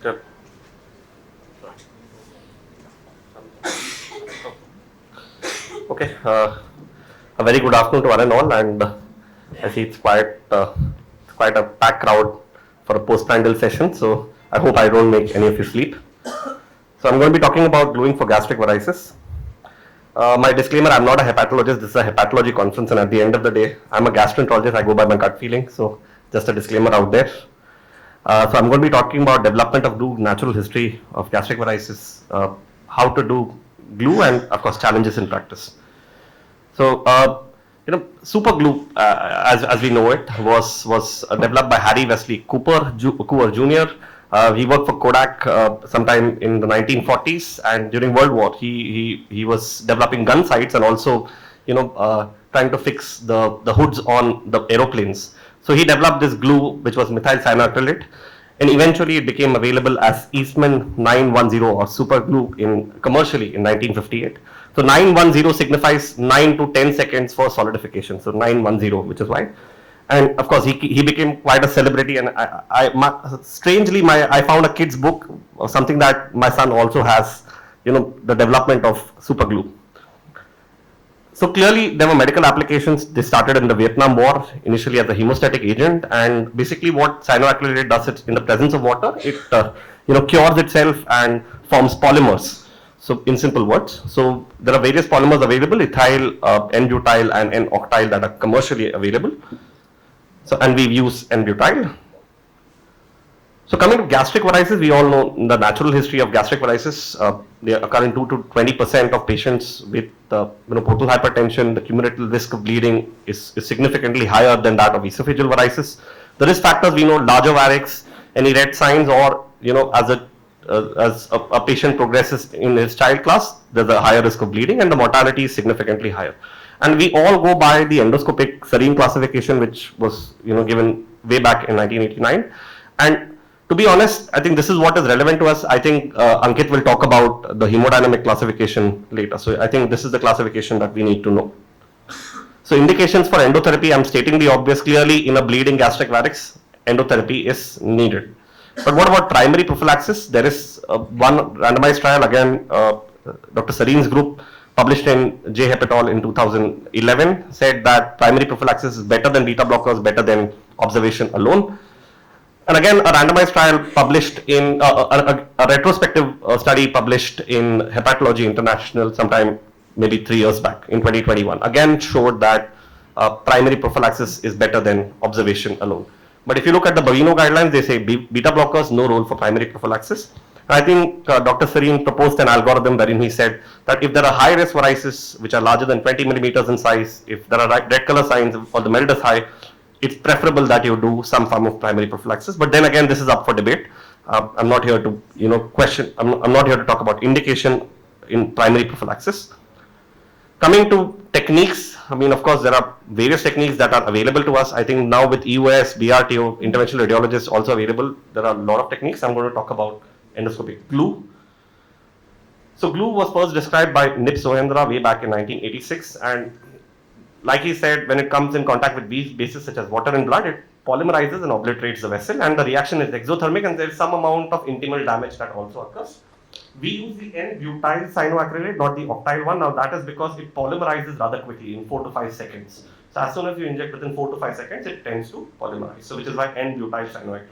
Good. Okay, a very good afternoon to one and all, and I see it's quite a packed crowd for a postprandial session, so I hope I don't make any of you sleep. So I'm going to be talking about gluing for gastric varices. My disclaimer, I'm not a hepatologist, this is a hepatology conference, and at the end of the day, I'm a gastroenterologist, I go by my gut feeling, so just a disclaimer out there. So I'm going to be talking about development of glue, natural history of gastric varices, how to do glue, and of course challenges in practice. So super glue, as we know it, was developed by Harry Wesley Cooper Jr. He worked for Kodak sometime in the 1940s, and during World War he was developing gun sights and also trying to fix the hoods on the aeroplanes. So he developed this glue which was methyl cyanoacrylate, and eventually it became available as Eastman 910 or super glue commercially in 1958. So 910 signifies 9 to 10 seconds for solidification. So 910, which is why. And of course he became quite a celebrity, and strangely I found a kid's book or something that my son also has, the development of super glue. So clearly there were medical applications. They started in the Vietnam War, initially as a hemostatic agent, and basically what cyanoacrylate does, it in the presence of water, it cures itself and forms polymers. So in simple words, so there are various polymers available, ethyl, N-butyl and N-octyl, that are commercially available. So, and we use N-butyl. So coming to gastric varices, we all know the natural history of gastric varices. They occur in 2 to 20% of patients with portal hypertension. The cumulative risk of bleeding is significantly higher than that of esophageal varices. The risk factors, we know, larger varix, any red signs, or as a as a patient progresses in his child class, there's a higher risk of bleeding and the mortality is significantly higher. And we all go by the endoscopic serine classification, which was given way back in 1989. And to be honest, I think this is what is relevant to us. I think Ankit will talk about the hemodynamic classification later. So I think this is the classification that we need to know. So indications for endotherapy, I'm stating the obvious clearly. In a bleeding gastric varix, endotherapy is needed. But what about primary prophylaxis? There is one randomized trial, again, Dr. Sarin's group published in J.Hepat al. in 2011, said that primary prophylaxis is better than beta blockers, better than observation alone. And again, a randomized trial published in a retrospective study published in Hepatology International sometime maybe 3 years back in 2021, again showed that primary prophylaxis is better than observation alone. But if you look at the Bavino guidelines, they say beta blockers, no role for primary prophylaxis. And I think Dr. Sarin proposed an algorithm wherein he said that if there are high risk varices which are larger than 20 millimeters in size, if there are red color signs or the MELD is high, it's preferable that you do some form of primary prophylaxis. But then again, this is up for debate. I'm not here to question. I'm not here to talk about indication in primary prophylaxis. Coming to techniques, I mean, of course, there are various techniques that are available to us. I think now with EOS, BRTO, interventional radiologists also available, there are a lot of techniques. I'm going to talk about endoscopic glue. So glue was first described by Nip Sohendra way back in 1986, and like he said, when it comes in contact with these bases such as water and blood, it polymerizes and obliterates the vessel, and the reaction is exothermic, and there is some amount of intimal damage that also occurs. We use the N-butyl cyanoacrylate, not the octyl one. Now that is because it polymerizes rather quickly in 4 to 5 seconds. So as soon as you inject within 4 to 5 seconds, it tends to polymerize. So which is why N-butyl cyanoacrylate.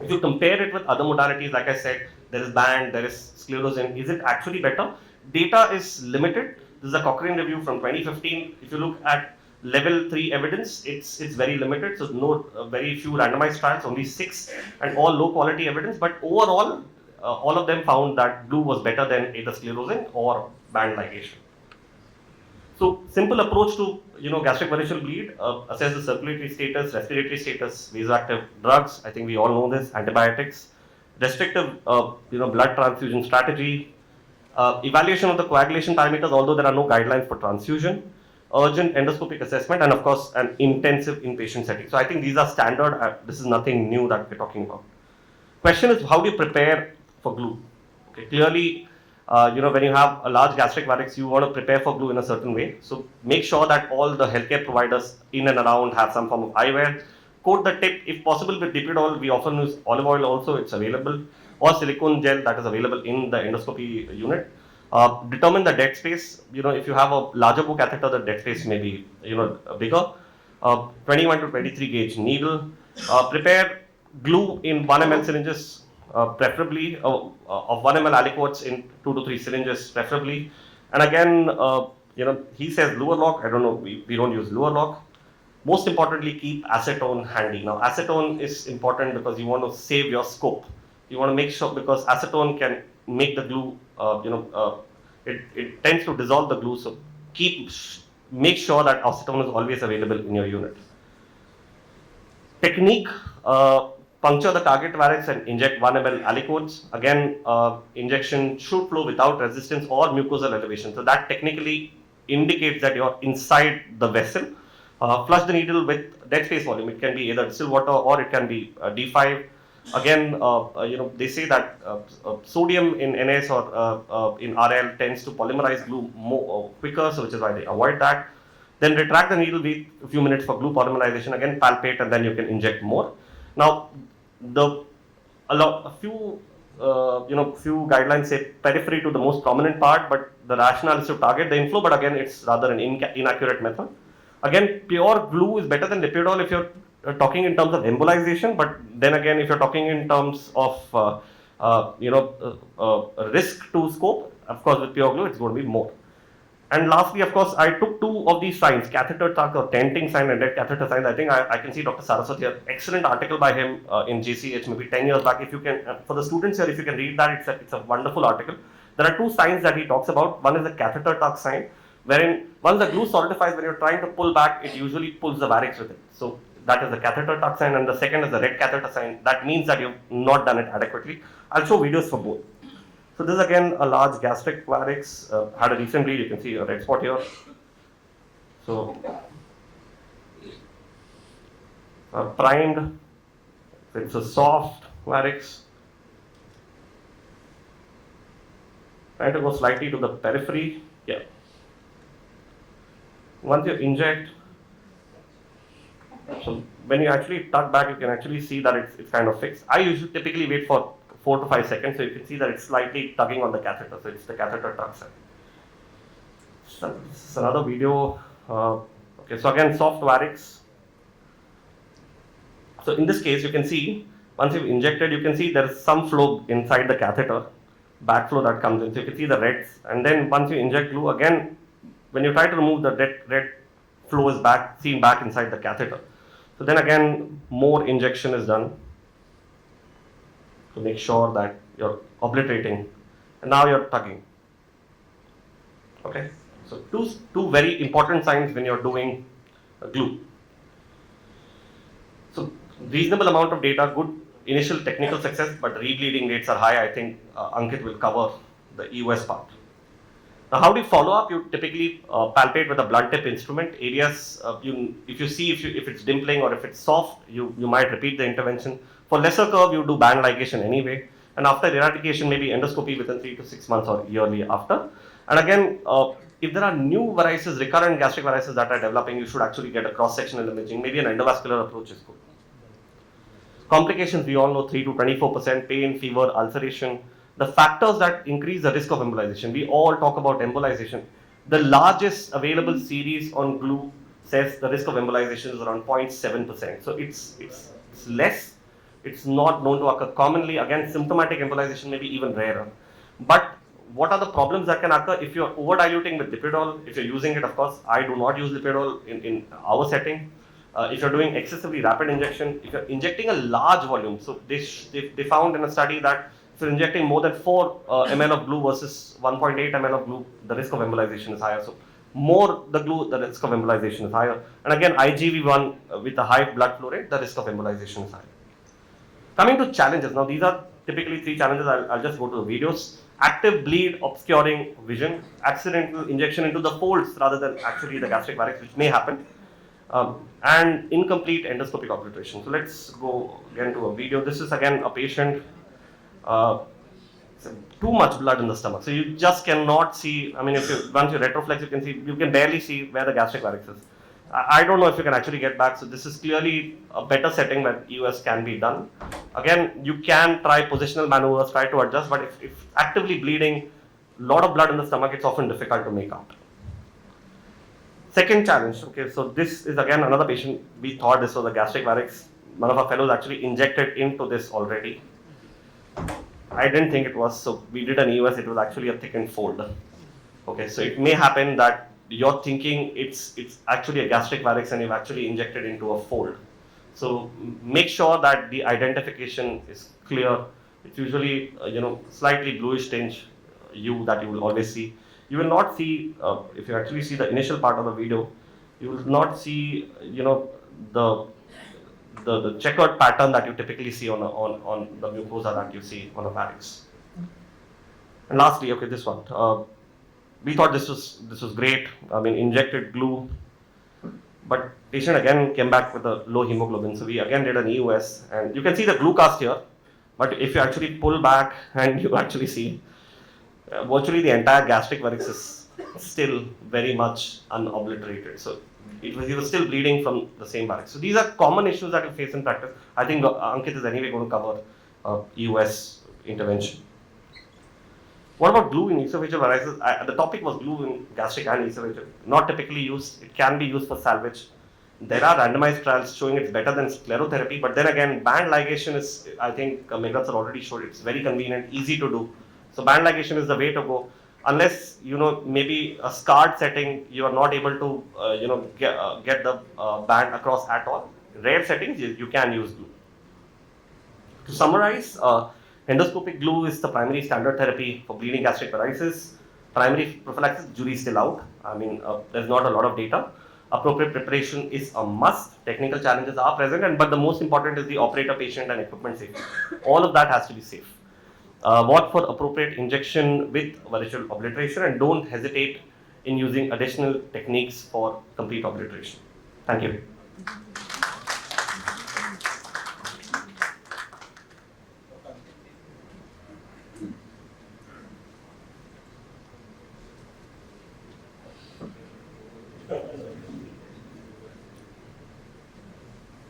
If you compare it with other modalities, like I said, there is band, there is sclerosing. Is it actually better? Data is limited. This is a Cochrane review from 2015. If you look at level 3 evidence, it's very limited. So no, very few randomized trials, only 6, and all low quality evidence. But overall, all of them found that glue was better than either sclerosing or band ligation. So simple approach to gastric variceal bleed: assess the circulatory status, respiratory status, vasoactive drugs. I think we all know this. Antibiotics, restrictive blood transfusion strategy, evaluation of the coagulation parameters. Although there are no guidelines for transfusion, urgent endoscopic assessment, and of course an intensive inpatient setting. So I think these are standard. This is nothing new that we're talking about. Question is, how do you prepare for glue? Okay, clearly, when you have a large gastric varix, you want to prepare for glue in a certain way. So make sure that all the healthcare providers in and around have some form of eyewear. Coat the tip, if possible, with dipidol. We often use olive oil also, it's available, or silicone gel that is available in the endoscopy unit. Determine the dead space. If you have a larger book catheter, the dead space may be bigger. 21 to 23 gauge needle. Prepare glue in 1 ml syringes, preferably of 1 ml aliquots in 2 to 3 syringes, preferably. And again, he says lure lock. I don't know. We don't use lure lock. Most importantly, keep acetone handy. Now, acetone is important because you want to save your scope. You want to make sure, because acetone can make the glue. It tends to dissolve the glue. So make sure that acetone is always available in your unit. Technique: puncture the target varix and inject 1 ml aliquots. Again, injection should flow without resistance or mucosal elevation. So that technically indicates that you're inside the vessel. Flush the needle with dead space volume. It can be either distilled water or it can be D5. Again, they say that sodium in NS or in RL tends to polymerize glue more quicker, so which is why they avoid that. Then retract the needle, wait a few minutes for glue polymerization. Again, palpate, and then you can inject more. Now, few guidelines say periphery to the most prominent part, but the rationale is to target the inflow. But again, it's rather an inaccurate method. Again, pure glue is better than dipidol if you're talking in terms of embolization. But then again, if you're talking in terms of risk to scope, of course, with pure glue, it's going to be more. And lastly, of course, I took 2 of these signs, catheter tuck or tenting sign and dead catheter sign. I think I can see Dr. Saraswat here. Excellent article by him in JCH maybe 10 years back. If you can, for the students here, if you can read that, it's a wonderful article. There are 2 signs that he talks about. One is the catheter tuck sign, wherein once the glue solidifies, when you're trying to pull back, it usually pulls the varix with it. So that is the catheter tuck sign, and the second is the red catheter sign. That means that you've not done it adequately. I'll show videos for both. So this is again a large gastric varix, had a recent bleed. You can see a red spot here. So primed, it's a soft varix. Try to go slightly to the periphery. Yeah. Once you inject, so when you actually tuck back, you can actually see that it's kind of fixed. I usually typically wait for 4 to 5 seconds, so you can see that it's slightly tugging on the catheter. So it's the catheter tuck side. So this is another video. Okay, so again, soft varix. So in this case, you can see once you've injected, you can see there is some flow inside the catheter, backflow that comes in. So you can see the reds, and then once you inject glue again, when you try to remove the red flow is seen back inside the catheter. So then again, more injection is done to make sure that you're obliterating, and now you're tugging. Okay, so two very important signs when you're doing glue. So reasonable amount of data, good initial technical success, but rebleeding rates are high. I think Ankit will cover the EOS part. Now, how do you follow up? You typically palpate with a blunt tip instrument. Areas, if it's dimpling or if it's soft, you might repeat the intervention. For lesser curve, you do band ligation anyway. And after eradication, maybe endoscopy within 3 to 6 months or yearly after. And again, if there are new varices, recurrent gastric varices that are developing, you should actually get a cross-sectional imaging. Maybe an endovascular approach is good. Complications, we all know 3 to 24%, pain, fever, ulceration. The factors that increase the risk of embolization, we all talk about embolization. The largest available series on glue says the risk of embolization is around 0.7%. So it's less. It's not known to occur commonly. Again, symptomatic embolization may be even rarer. But what are the problems that can occur if you're over diluting with lipidol? If you're using it, of course, I do not use lipidol in our setting. If you're doing excessively rapid injection, if you're injecting a large volume, so they found in a study that if you're injecting more than 4 ml of glue versus 1.8 ml of glue, the risk of embolization is higher. So more the glue, the risk of embolization is higher. And again, IgV1 with a high blood flow rate, the risk of embolization is higher. Coming to challenges, now these are typically 3 challenges. I'll just go to the videos. Active bleed obscuring vision, accidental injection into the folds rather than actually the gastric varix, which may happen. And incomplete endoscopic obliteration. So let's go again to a video. This is again a patient, too much blood in the stomach. So you just cannot see, I mean, once you retroflex, you can barely see where the gastric varix is. I don't know if you can actually get back. So this is clearly a better setting where EOS can be done. Again, you can try positional maneuvers, try to adjust, but if actively bleeding, a lot of blood in the stomach, it's often difficult to make out. Second challenge, okay, so this is again another patient. We thought this was a gastric varix. One of our fellows actually injected into this already. I didn't think it was, so we did an EOS, it was actually a thickened fold. Okay, so it may happen that you're thinking it's actually a gastric varix and you've actually injected into a fold. So make sure that the identification is clear. It's usually, slightly bluish tinge that you will always see. You will not see, if you actually see the initial part of the video, you will not see, the checkered pattern that you typically see on the mucosa that you see on a varix. And lastly, okay, this one. We thought this was great. I mean, injected glue, but patient again came back with a low hemoglobin. So we again did an EOS, and you can see the glue cast here. But if you actually pull back and you actually see, virtually the entire gastric varix is still very much unobliterated. So he was still bleeding from the same varix. So these are common issues that you face in practice. I think Ankit is anyway going to cover EOS intervention. What about glue in esophageal varices? The topic was glue in gastric and esophageal. Not typically used. It can be used for salvage. There are randomized trials showing it's better than sclerotherapy. But then again, band ligation is, I think Meghrat already showed, it's very convenient, easy to do. So band ligation is the way to go. Unless, maybe a scarred setting, you are not able to, get the band across at all. Rare settings, you can use glue. To summarize, endoscopic glue is the primary standard therapy for bleeding gastric varices. Primary prophylaxis, jury is still out. I mean, there's not a lot of data. appropriate preparation is a must. Technical challenges are present, but the most important is the operator, patient, and equipment safety. All of that has to be safe. What for appropriate injection with varicose obliteration, and don't hesitate in using additional techniques for complete obliteration. Thank you.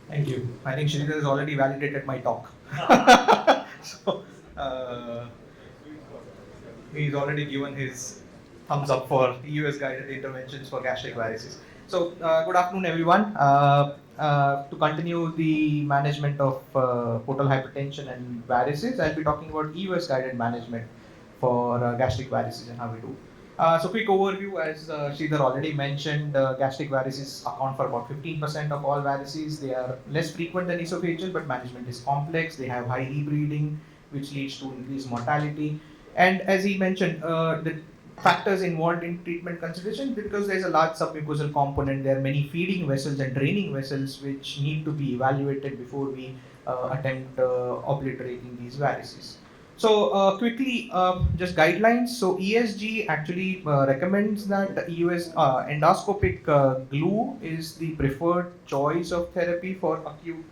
Thank you. I think Sridhar has already validated my talk. So, he's already given his thumbs up for US guided interventions for gastric varices. So, good afternoon, everyone. To continue the management of portal hypertension and varices, I'll be talking about US guided management for gastric varices and how we do. So quick overview, as Sridhar already mentioned, gastric varices account for about 15% of all varices. They are less frequent than esophageal, but management is complex. They have high rebleeding, which leads to increased mortality. And as he mentioned, the factors involved in treatment consideration, because there's a large submucosal component, there are many feeding vessels and draining vessels which need to be evaluated before we attempt obliterating these varices. So quickly, just guidelines. So ESG actually recommends that US endoscopic glue is the preferred choice of therapy for acute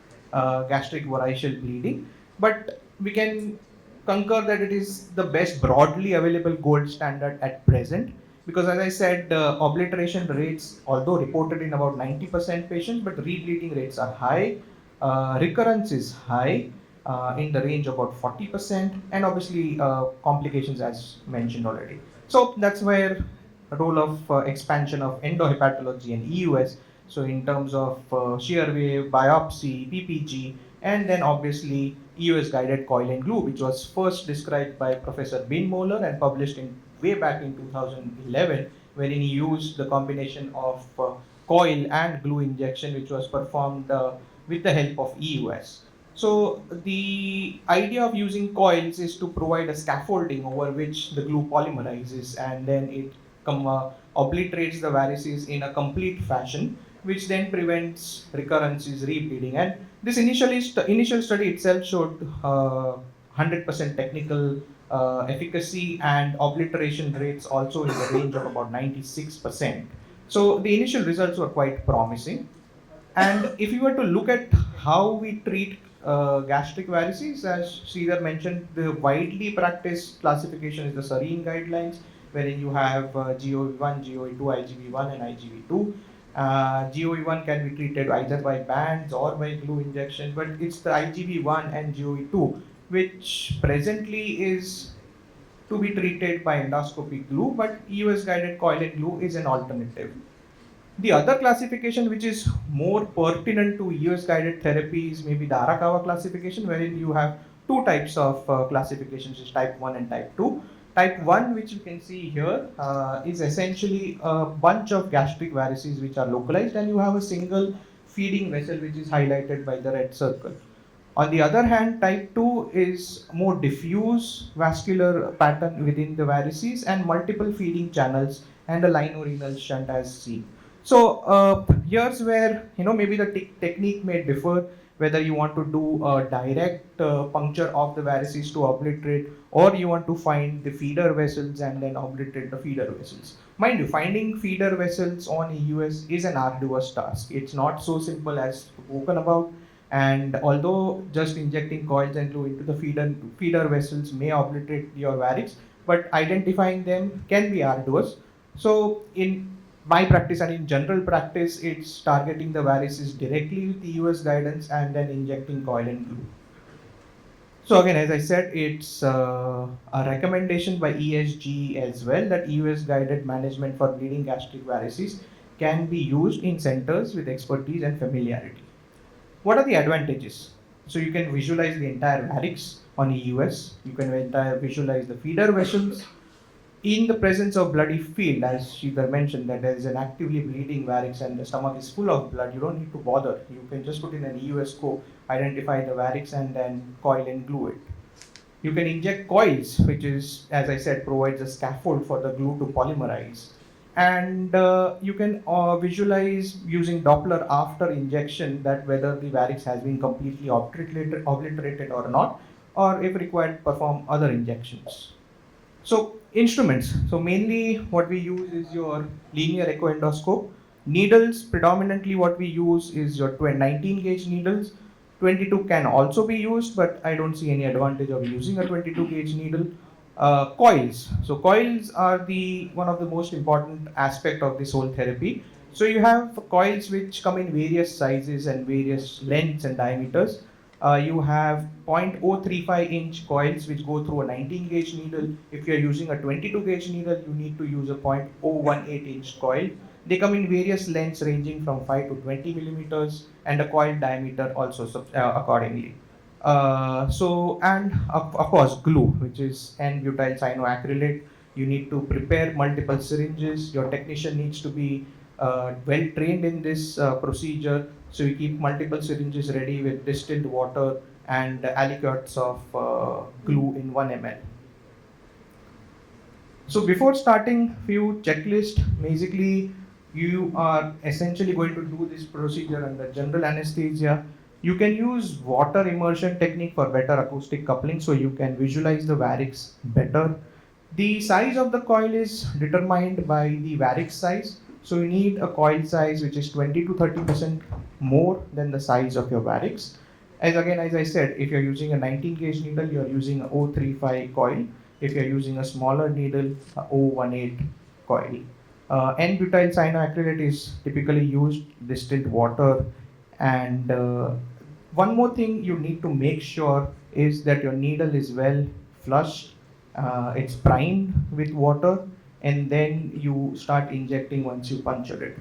gastric variceal bleeding. But we can concur that it is the best broadly available gold standard at present, because as I said, obliteration rates, although reported in about 90% patients, but rebleeding rates are high, recurrence is high, in the range of about 40%, and obviously complications as mentioned already. So that's where the role of expansion of endohepatology and EUS. So in terms of shear wave, biopsy, PPG, and then obviously EUS guided coil and glue, which was first described by Professor Binmoller and published in way back in 2011, wherein he used the combination of coil and glue injection, which was performed with the help of EUS. So the idea of using coils is to provide a scaffolding over which the glue polymerizes, and then it obliterates the varices in a complete fashion, which then prevents recurrences, rebleeding. And this initial study itself showed 100% technical efficacy, and obliteration rates also in the range of about 96%. So the initial results were quite promising. And if you were to look at how we treat gastric varices, as Sridhar mentioned, the widely practiced classification is the Serene guidelines, wherein you have GOV1, GOV2, IGV1, and IGV2. GOV1 can be treated either by bands or by glue injection, but it's the IGV1 and GOV2 which presently is to be treated by endoscopic glue, but EUS guided coil and glue is an alternative. The other classification which is more pertinent to US guided therapies may be the Arakawa classification, wherein you have two types of classifications, is type 1 and type 2. Type 1, which you can see here, is essentially a bunch of gastric varices which are localized, and you have a single feeding vessel which is highlighted by the red circle. On the other hand, type 2 is more diffuse vascular pattern within the varices and multiple feeding channels and a liноrenal shunt as seen. So here's where maybe the technique may differ, whether you want to do a direct puncture of the varices to obliterate, or you want to find the feeder vessels and then obliterate the feeder vessels. Mind you, finding feeder vessels on EUS is an arduous task. It's not so simple as spoken about. And although just injecting coils and glue into the feeder vessels may obliterate your varix, but identifying them can be arduous. So in my practice and in general practice, it's targeting the varices directly with the EUS guidance and then injecting coil and glue. So again, as I said, it's a recommendation by ESG as well that EUS guided management for bleeding gastric varices can be used in centers with expertise and familiarity. What are the advantages? So you can visualize the entire varix on EUS. You can visualize the feeder vessels. In the presence of bloody field, as Sridhar mentioned, that there is an actively bleeding varix and the stomach is full of blood, you don't need to bother. You can just put in an EUS scope, identify the varix, and then coil and glue it. You can inject coils, which is, as I said, provides a scaffold for the glue to polymerize. And you can visualize using Doppler after injection that whether the varix has been completely obliterated or not, or if required, perform other injections. So instruments. So mainly what we use is your linear echo endoscope. Needles, predominantly what we use is your 19 gauge needles. 22 can also be used, but I don't see any advantage of using a 22 gauge needle. Coils. So coils are the one of the most important aspect of this whole therapy. So you have coils which come in various sizes and various lengths and diameters. You have 0.035 inch coils which go through a 19 gauge needle. If you're using a 22 gauge needle, you need to use a 0.018 inch coil. They come in various lengths ranging from 5 to 20 millimeters, and the coil diameter also accordingly. Of course, glue, which is N-butyl cyanoacrylate. You need to prepare multiple syringes. Your technician needs to be well trained in this procedure. So you keep multiple syringes ready with distilled water and aliquots of glue in 1 ml. So before starting, few checklist. Basically, you are essentially going to do this procedure under general anesthesia. You can use water immersion technique for better acoustic coupling, so you can visualize the varix better. The size of the coil is determined by the varix size. So you need a coil size which is 20 to 30% more than the size of your varix. As I said, if you're using a 19 gauge needle, you're using a 035 coil. If you're using a smaller needle, a 018 coil. N-butyl cyanoacrylate is typically used, distilled water. And one more thing you need to make sure is that your needle is well flushed, it's primed with water, and then you start injecting once you puncture it.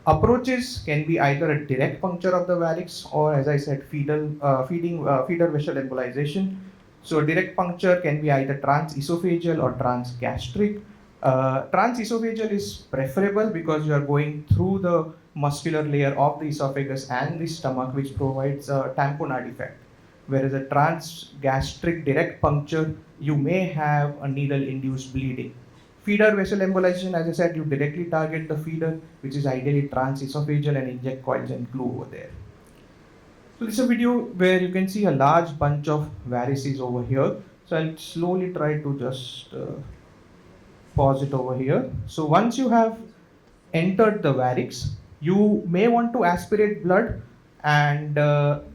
Approaches can be either a direct puncture of the varix or, as I said, feeder vessel embolization. So direct puncture can be either transesophageal or transgastric. Transesophageal is preferable because you are going through the muscular layer of the esophagus and the stomach, which provides a tamponade effect. Whereas a transgastric direct puncture, you may have a needle-induced bleeding. Feeder vessel embolization, as I said, you directly target the feeder, which is ideally transesophageal, and inject coils and glue over there. So this is a video where you can see a large bunch of varices over here. So I'll slowly try to just pause it over here. So once you have entered the varix, you may want to aspirate blood, and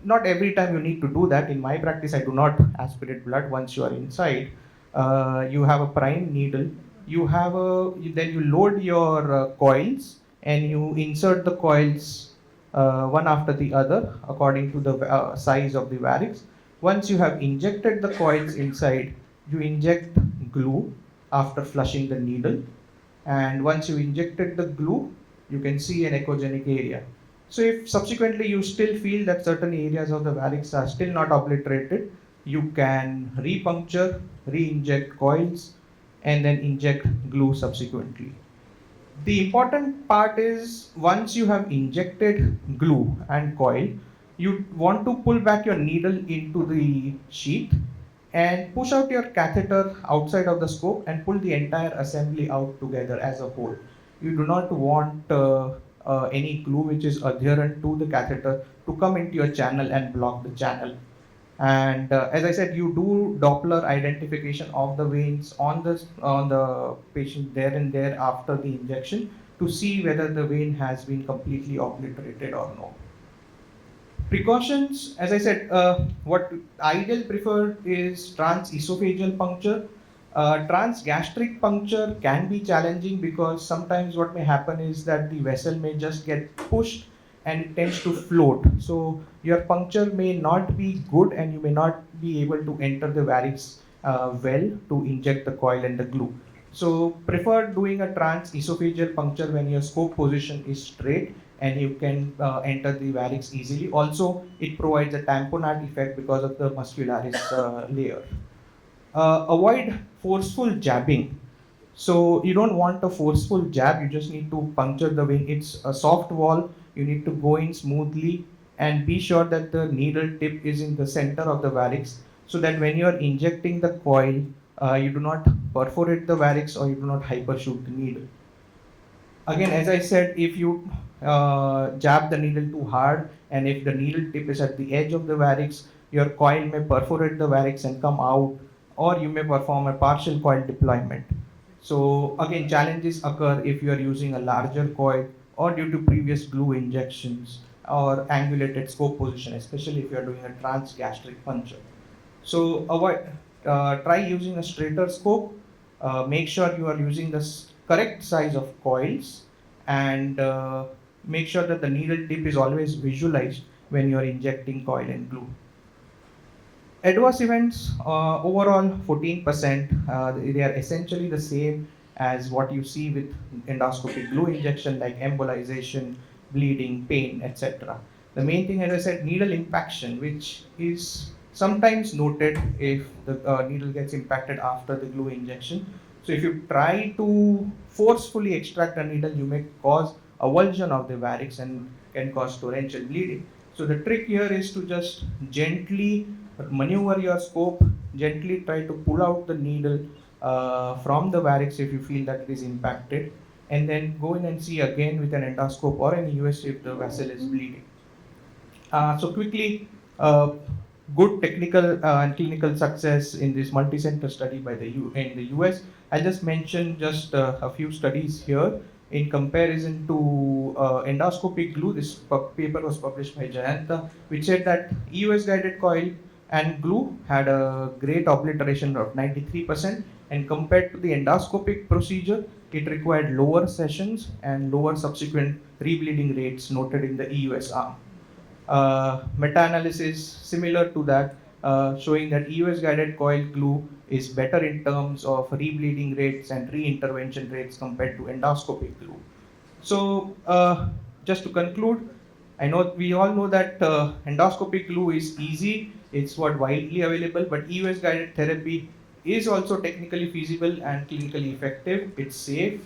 not every time you need to do that. In my practice, I do not aspirate blood once you are inside. You have a prime needle. Then you load your coils and you insert the coils one after the other according to the size of the varix. Once you have injected the coils inside, you inject glue after flushing the needle. And once you injected the glue, you can see an echogenic area. So if subsequently you still feel that certain areas of the varix are still not obliterated, you can repuncture, re-inject coils, and then inject glue subsequently. The important part is once you have injected glue and coil, you want to pull back your needle into the sheath and push out your catheter outside of the scope and pull the entire assembly out together as a whole. You do not want any glue which is adherent to the catheter to come into your channel and block the channel. And as I said, you do Doppler identification of the veins on the patient there and there after the injection to see whether the vein has been completely obliterated or no. Precautions, as I said, what ideal preferred is transesophageal puncture. Transgastric puncture can be challenging because sometimes what may happen is that the vessel may just get pushed and it tends to float. So your puncture may not be good and you may not be able to enter the varix well to inject the coil and the glue. So prefer doing a transesophageal puncture when your scope position is straight and you can enter the varix easily. Also, it provides a tamponade effect because of the muscularis layer. Avoid forceful jabbing. So you don't want a forceful jab, you just need to puncture the vein. It's a soft wall, you need to go in smoothly and be sure that the needle tip is in the center of the varix so that when you're injecting the coil, you do not perforate the varix or you do not hypershoot the needle. Again, as I said, if you jab the needle too hard and if the needle tip is at the edge of the varix, your coil may perforate the varix and come out, or you may perform a partial coil deployment. So again, challenges occur if you are using a larger coil or due to previous glue injections or angulated scope position, especially if you are doing a transgastric puncture. So try using a straighter scope. Make sure you are using the correct size of coils, and make sure that the needle tip is always visualized when you are injecting coil and glue. Adverse events, overall 14%, they are essentially the same as what you see with endoscopic glue injection, like embolization, bleeding, pain, etc. The main thing, as I said, needle impaction, which is sometimes noted if the needle gets impacted after the glue injection. So if you try to forcefully extract a needle, you may cause avulsion of the varix and can cause torrential bleeding. So the trick here is to just gently maneuver your scope, gently try to pull out the needle from the varix if you feel that it is impacted, and then go in and see again with an endoscope or an US if the vessel is bleeding. So quickly, good technical and clinical success in this multi-center study by in the US. I just mentioned just a few studies here. In comparison to endoscopic glue, this paper was published by Jayanta, which said that EUS guided coil and glue had a great obliteration of 93%, and compared to the endoscopic procedure, it required lower sessions and lower subsequent rebleeding rates noted in the EUS arm. Meta-analysis similar to that, showing that EUS guided coil glue is better in terms of rebleeding rates and reintervention rates compared to endoscopic glue. So just to conclude, I know we all know that endoscopic glue is easy, it's what widely available, but EUS guided therapy is also technically feasible and clinically effective. It's safe,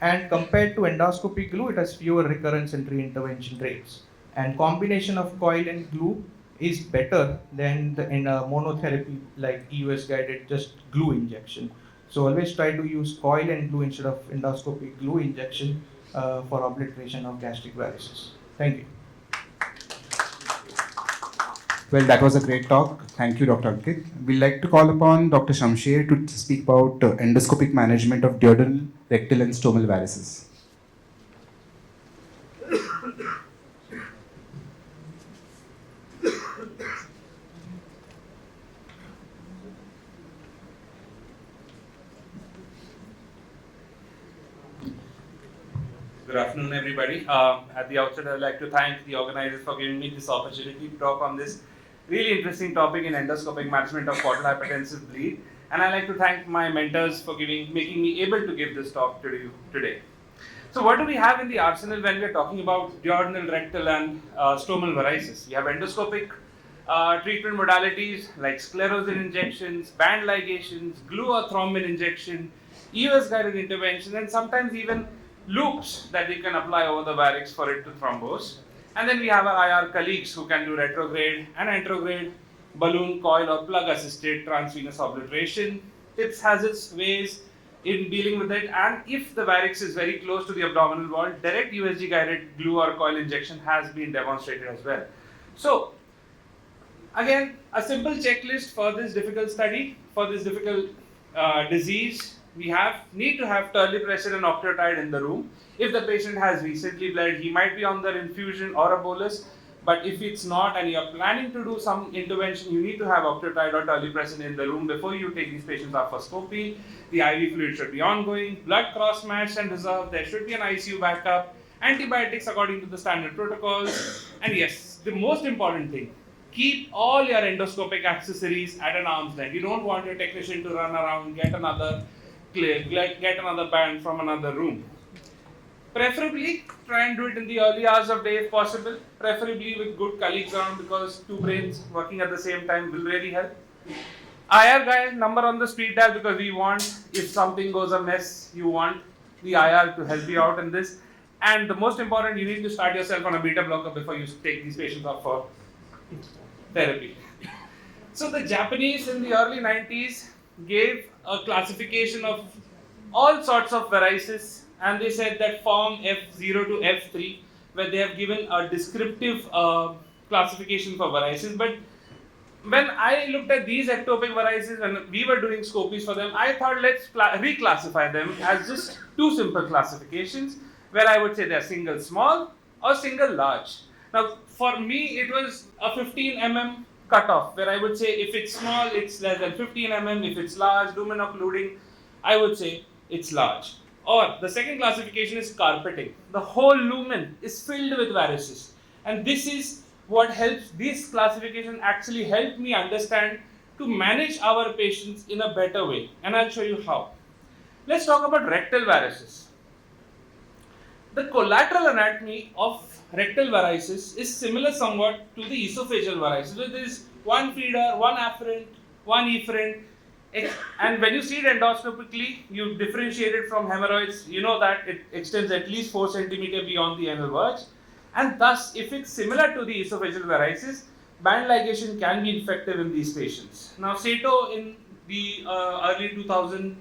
and compared to endoscopic glue, it has fewer recurrence and reintervention rates. And combination of coil and glue is better than in a monotherapy like EUS guided just glue injection. So always try to use coil and glue instead of endoscopic glue injection for obliteration of gastric varices. Thank you. Well, that was a great talk. Thank you, Dr. Ankit. We'd like to call upon Dr. Shamsher to speak about endoscopic management of duodenal, rectal, and stomal varices. Good afternoon, everybody. At the outset, I'd like to thank the organizers for giving me this opportunity to talk on this really interesting topic in endoscopic management of portal hypertensive bleed. And I'd like to thank my mentors for making me able to give this talk to you today. So what do we have in the arsenal when we're talking about duodenal, rectal, and stomal varices? We have endoscopic treatment modalities like sclerosing injections, band ligations, glue or thrombin injection, EUS guided intervention, and sometimes even loops that we can apply over the varix for it to thrombose. And then we have our IR colleagues who can do retrograde and anterograde, balloon, coil, or plug assisted transvenous obliteration. TIPS has its ways in dealing with it, and if the varix is very close to the abdominal wall, direct USG guided glue or coil injection has been demonstrated as well. So again, a simple checklist for this difficult study, for this difficult disease. We need to have terlipressin and octreotide in the room. If the patient has recently bled, he might be on the infusion or a bolus. But if it's not and you're planning to do some intervention, you need to have octreotide or terlipressin in the room before you take these patients off for scopy. The IV fluid should be ongoing, blood cross-matched and reserved. There should be an ICU backup, antibiotics according to the standard protocols. And yes, the most important thing, keep all your endoscopic accessories at an arm's length. You don't want your technician to run around, get another band from another room. Preferably, try and do it in the early hours of day if possible, preferably with good colleagues around, because two brains working at the same time will really help. IR guy, number on the speed dial, because we want, if something goes amiss, you want the IR to help you out in this. And the most important, you need to start yourself on a beta blocker before you take these patients off for therapy. So the Japanese in the early 90s gave a classification of all sorts of varices and they said that form F0 to F3, where they have given a descriptive classification for varices. But when I looked at these ectopic varices, when we were doing scopies for them, I thought let's reclassify them as just two simple classifications, where I would say they're single small or single large. Now, for me, it was a 15 mm cutoff, where I would say if it's small, it's less than 15 mm. If it's large, lumen occluding, I would say it's large. Or the second classification is carpeting. The whole lumen is filled with varices, and this is what helps. This classification actually helped me understand to manage our patients in a better way, and I'll show you how. Let's talk about rectal varices. The collateral anatomy of rectal varices is similar somewhat to the esophageal varices. There is one feeder, one afferent, one efferent, and when you see it endoscopically, you differentiate it from hemorrhoids. You know that it extends at least 4 cm beyond the anal verge, and thus, if it's similar to the esophageal varices, band ligation can be effective in these patients. Now, Sato in the early 2000s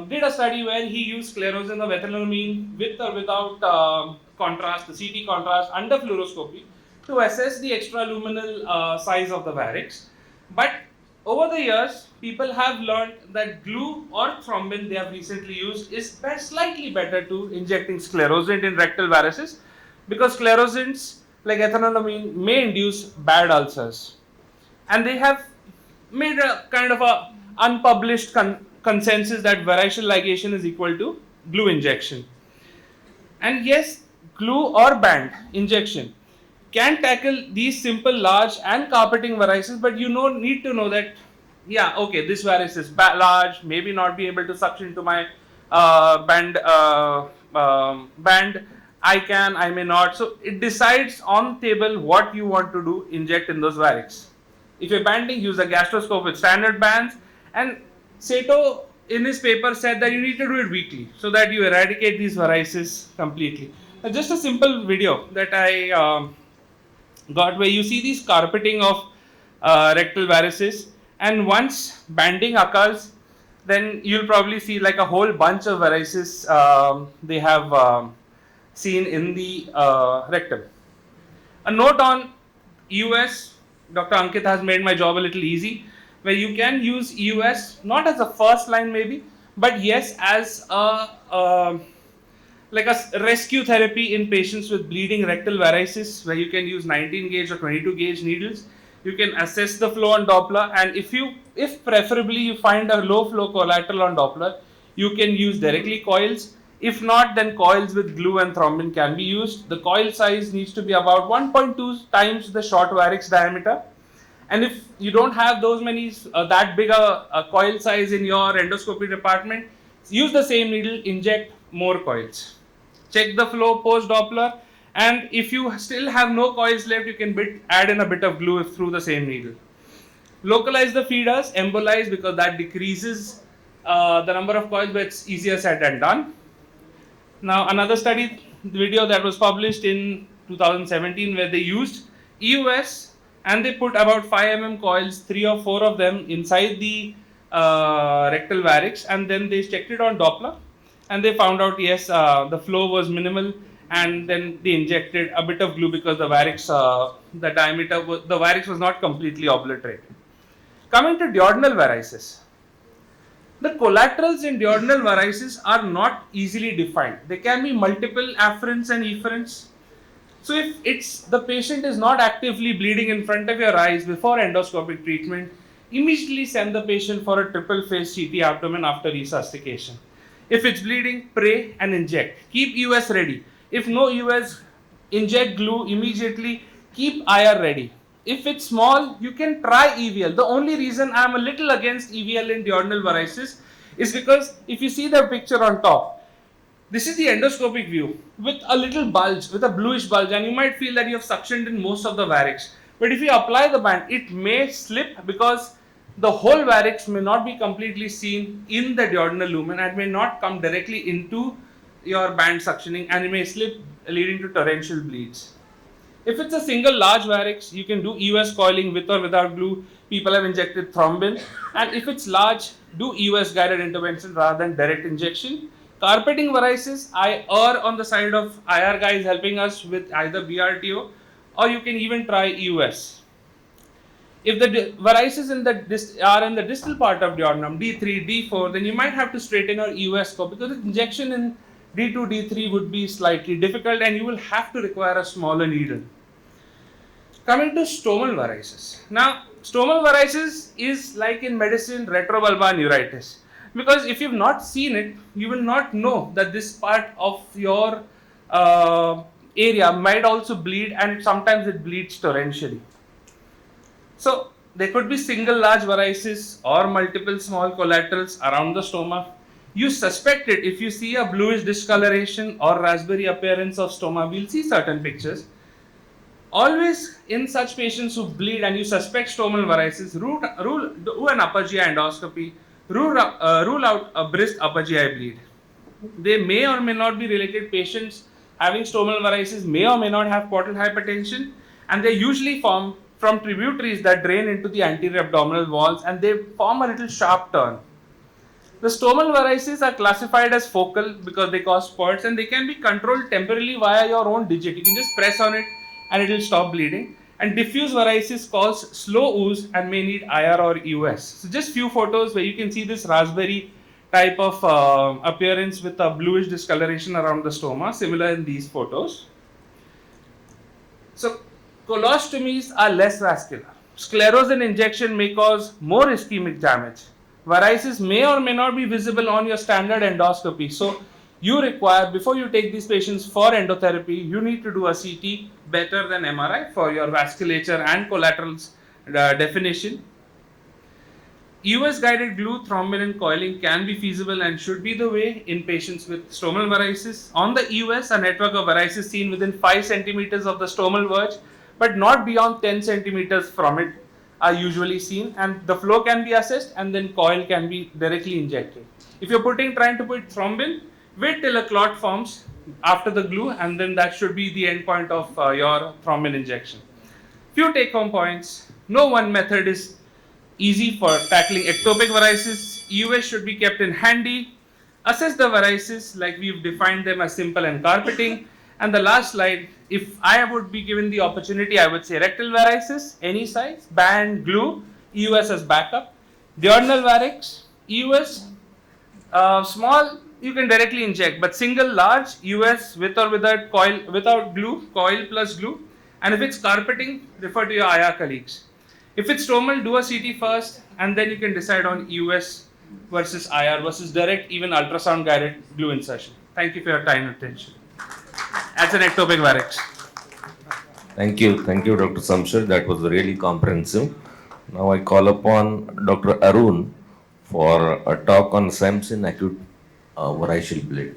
did a study where he used sclerosing of ethanolamine with or without contrast, the CT contrast under fluoroscopy to assess the extraluminal size of the varix. But over the years, people have learned that glue or thrombin they have recently used is slightly better to injecting sclerosant in rectal varices, because sclerosants like ethanolamine may induce bad ulcers. And they have made a kind of a unpublished consensus that variceal ligation is equal to glue injection. And yes, glue or band injection can tackle these simple large and carpeting varices, but you need to know that, yeah, okay, this varice is large, maybe not be able to suction into my band. I may not. So it decides on table what you want to do, inject in those varix. If you're banding, use a gastroscope with standard bands. And Sato in his paper said that you need to do it weekly so that you eradicate these varices completely. Now, just a simple video that I got where you see these carpeting of rectal varices, and once banding occurs, then you'll probably see like a whole bunch of varices they have seen in the rectum. A note on EUS, Dr. Ankit has made my job a little easy, where you can use EUS not as a first line maybe, but yes, as a like a rescue therapy in patients with bleeding rectal varices, where you can use 19 gauge or 22 gauge needles. You can assess the flow on Doppler, and if preferably you find a low flow collateral on Doppler, you can use directly coils. If not, then coils with glue and thrombin can be used. The coil size needs to be about 1.2 times the short varix diameter. And if you don't have those many, that big a coil size in your endoscopy department, use the same needle, inject more coils. Check the flow post Doppler, and if you still have no coils left, you can add in a bit of glue through the same needle. Localize the feeders, embolize, because that decreases the number of coils, but it's easier said than done. Now, another study video that was published in 2017 where they used EUS and they put about 5 mm coils, 3 or 4 of them inside the rectal varix, and then they checked it on Doppler, and they found out yes, the flow was minimal, and then they injected a bit of glue because the varix, the diameter, the varix was not completely obliterated. Coming to duodenal varices. The collaterals in duodenal varices are not easily defined. There can be multiple afferents and efferents. So if the patient is not actively bleeding in front of your eyes before endoscopic treatment, immediately send the patient for a triple phase CT abdomen after resuscitation. If it's bleeding, pray and inject. Keep EUS ready. If no EUS, inject glue immediately. Keep IR ready. If it's small, you can try EVL. The only reason I'm a little against EVL in duodenal varices is because if you see the picture on top, this is the endoscopic view with a little bulge, with a bluish bulge, and you might feel that you have suctioned in most of the varix. But if you apply the band, it may slip because the whole varix may not be completely seen in the duodenal lumen and may not come directly into your band suctioning, and it may slip, leading to torrential bleeds. If it's a single large varix, you can do EUS coiling with or without glue. People have injected thrombin. And if it's large, do EUS guided intervention rather than direct injection. Carpeting varices, I err on the side of IR guys helping us with either BRTO, or you can even try EUS. If the varices are in the distal part of duodenum, D3, D4, then you might have to straighten your EUS scope, because the injection in D2, D3 would be slightly difficult and you will have to require a smaller needle. Coming to stomal varices. Now, stomal varices is like in medicine retrobulbar neuritis, because if you've not seen it, you will not know that this part of your area might also bleed, and sometimes it bleeds torrentially. So there could be single large varices or multiple small collaterals around the stoma. You suspect it if you see a bluish discoloration or raspberry appearance of stoma. We'll see certain pictures. Always in such patients who bleed and you suspect stomal varices, do an upper GI endoscopy, rule out a brisk upper GI bleed. They may or may not be related. Patients having stomal varices may or may not have portal hypertension, and they usually form from tributaries that drain into the anterior abdominal walls, and they form a little sharp turn. The stomal varices are classified as focal because they cause spurts, and they can be controlled temporarily via your own digit. You can just press on it and it will stop bleeding. And diffuse varices cause slow ooze and may need IR or EUS. So just few photos where you can see this raspberry type of appearance with a bluish discoloration around the stoma, similar in these photos. So colostomies are less vascular. Sclerosing injection may cause more ischemic damage. Varices may or may not be visible on your standard endoscopy. So you require, before you take these patients for endotherapy, you need to do a CT better than MRI for your vasculature and collaterals definition. EUS guided glue, thrombin and coiling can be feasible and should be the way in patients with stomal varices. On the EUS, a network of varices seen within 5 centimeters of the stomal verge, but not beyond 10 centimeters from it, are usually seen, and the flow can be assessed, and then coil can be directly injected. If you're trying to put thrombin, wait till a clot forms after the glue, and then that should be the end point of your thrombin injection. Few take-home points. No one method is easy for tackling ectopic varices. EUS should be kept in handy. Assess the varices like we've defined them as simple and carpeting. And the last slide, if I would be given the opportunity, I would say rectal varices, any size, band, glue, EUS as backup. Duodenal varix, EUS, small, you can directly inject, but single large, EUS with or without coil, without glue, coil plus glue. And if it's carpeting, refer to your IR colleagues. If it's stomal, do a CT first, and then you can decide on EUS versus IR versus direct, even ultrasound guided glue insertion. Thank you for your time and attention. As an ectopic varix. Thank you, Dr. Samshir. That was really comprehensive. Now I call upon Dr. Arun for a talk on SEMS in acute variceal bleed.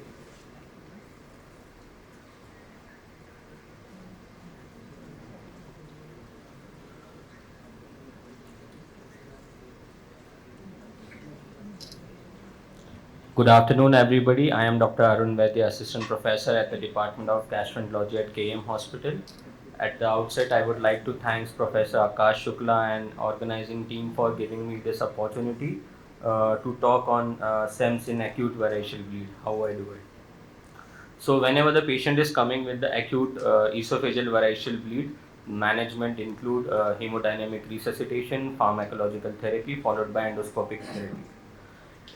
Good afternoon, everybody. I am Dr. Arun Vaidya, Assistant Professor at the Department of Gastroenterology at KM Hospital. At the outset, I would like to thank Professor Akash Shukla and organizing team for giving me this opportunity to talk on SEMS in acute variceal bleed, how I do it. So whenever the patient is coming with the acute esophageal variceal bleed, management include hemodynamic resuscitation, pharmacological therapy followed by endoscopic therapy.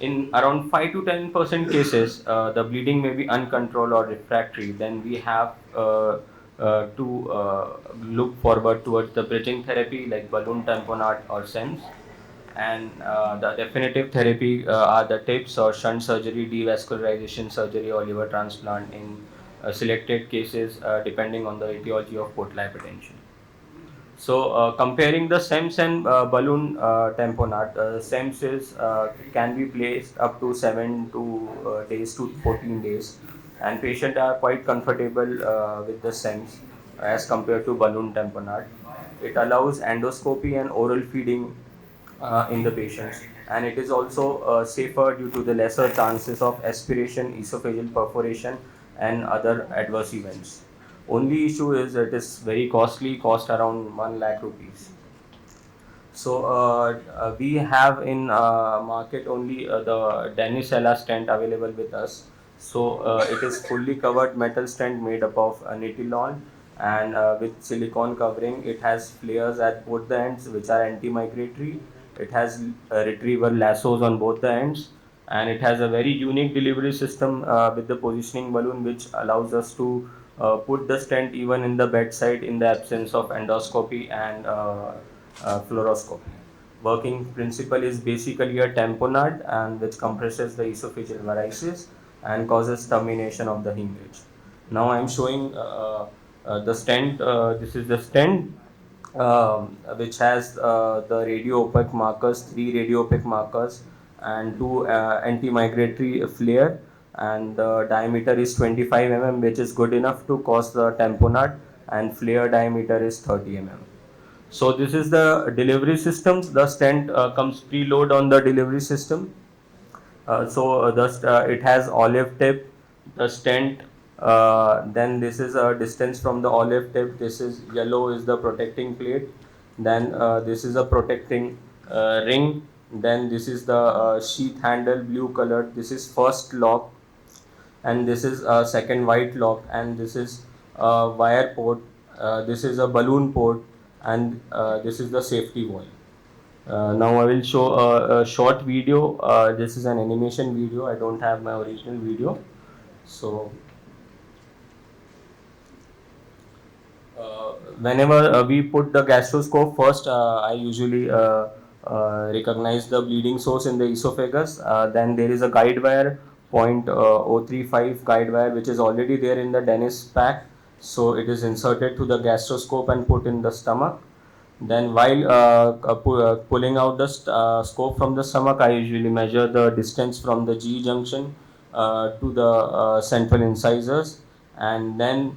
In around 5 to 10% cases, the bleeding may be uncontrolled or refractory. Then we have to look forward towards the bridging therapy like balloon tamponade or SEMS. And the definitive therapy are the TIPS or shunt surgery, devascularization surgery, or liver transplant in selected cases depending on the etiology of portal hypertension. So comparing the SEMS and balloon tamponade, SEMS is, can be placed up to 7 days to 14 days, and patients are quite comfortable with the SEMS as compared to balloon tamponade. It allows endoscopy and oral feeding in the patients, and it is also safer due to the lesser chances of aspiration, esophageal perforation, and other adverse events. Only issue is it is very costly, cost around 1 lakh rupees. So we have in market only the Denisella stent available with us, So it is fully covered metal stent made up of nitrilon, and with silicone covering. It has flares at both the ends which are anti-migratory. It has retriever lassos on both the ends, and it has a very unique delivery system with the positioning balloon, which allows us to put the stent even in the bedside in the absence of endoscopy and fluoroscopy. Working principle is basically a tamponade, and which compresses the esophageal varices and causes termination of the hemorrhage. Now I am showing the stent. This is the stent which has the radio-opaque markers, 3 radio-opaque markers, and 2 anti-migratory flare, and the diameter is 25 mm, which is good enough to cause the tamponade, and flare diameter is 30 mm. So this is the delivery system. The stent comes preload on the delivery system. It has olive tip, the stent. Then this is a distance from the olive tip. This is yellow is the protecting plate. Then this is a protecting ring. Then this is the sheath handle, blue colored. This is first lock, and this is a second white lock, and this is a wire port. This is a balloon port, and this is the safety valve. Now I will show a short video. This is an animation video. I don't have my original video. So whenever we put the gastroscope first, I usually recognize the bleeding source in the esophagus. Then there is a guide wire, 0.035 guide wire, which is already there in the dentist pack. So it is inserted to the gastroscope and put in the stomach. Then while pulling out the scope from the stomach, I usually measure the distance from the G junction to the central incisors, and then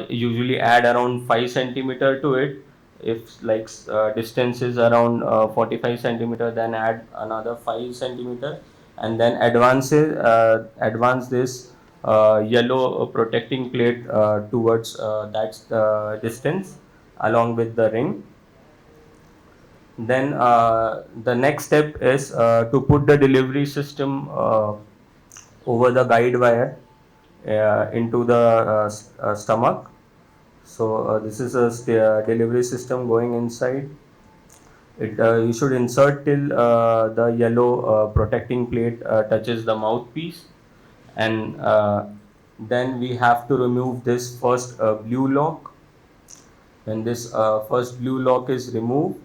usually add around 5 centimeter to it. If like distance is around 45 centimeter, then add another 5 centimeter, and then advance this yellow protecting plate towards that distance along with the ring. Then the next step is to put the delivery system over the guide wire into the stomach. So this is a delivery system going inside. You should insert till the yellow protecting plate touches the mouthpiece, and then we have to remove this first blue lock. When this first blue lock is removed,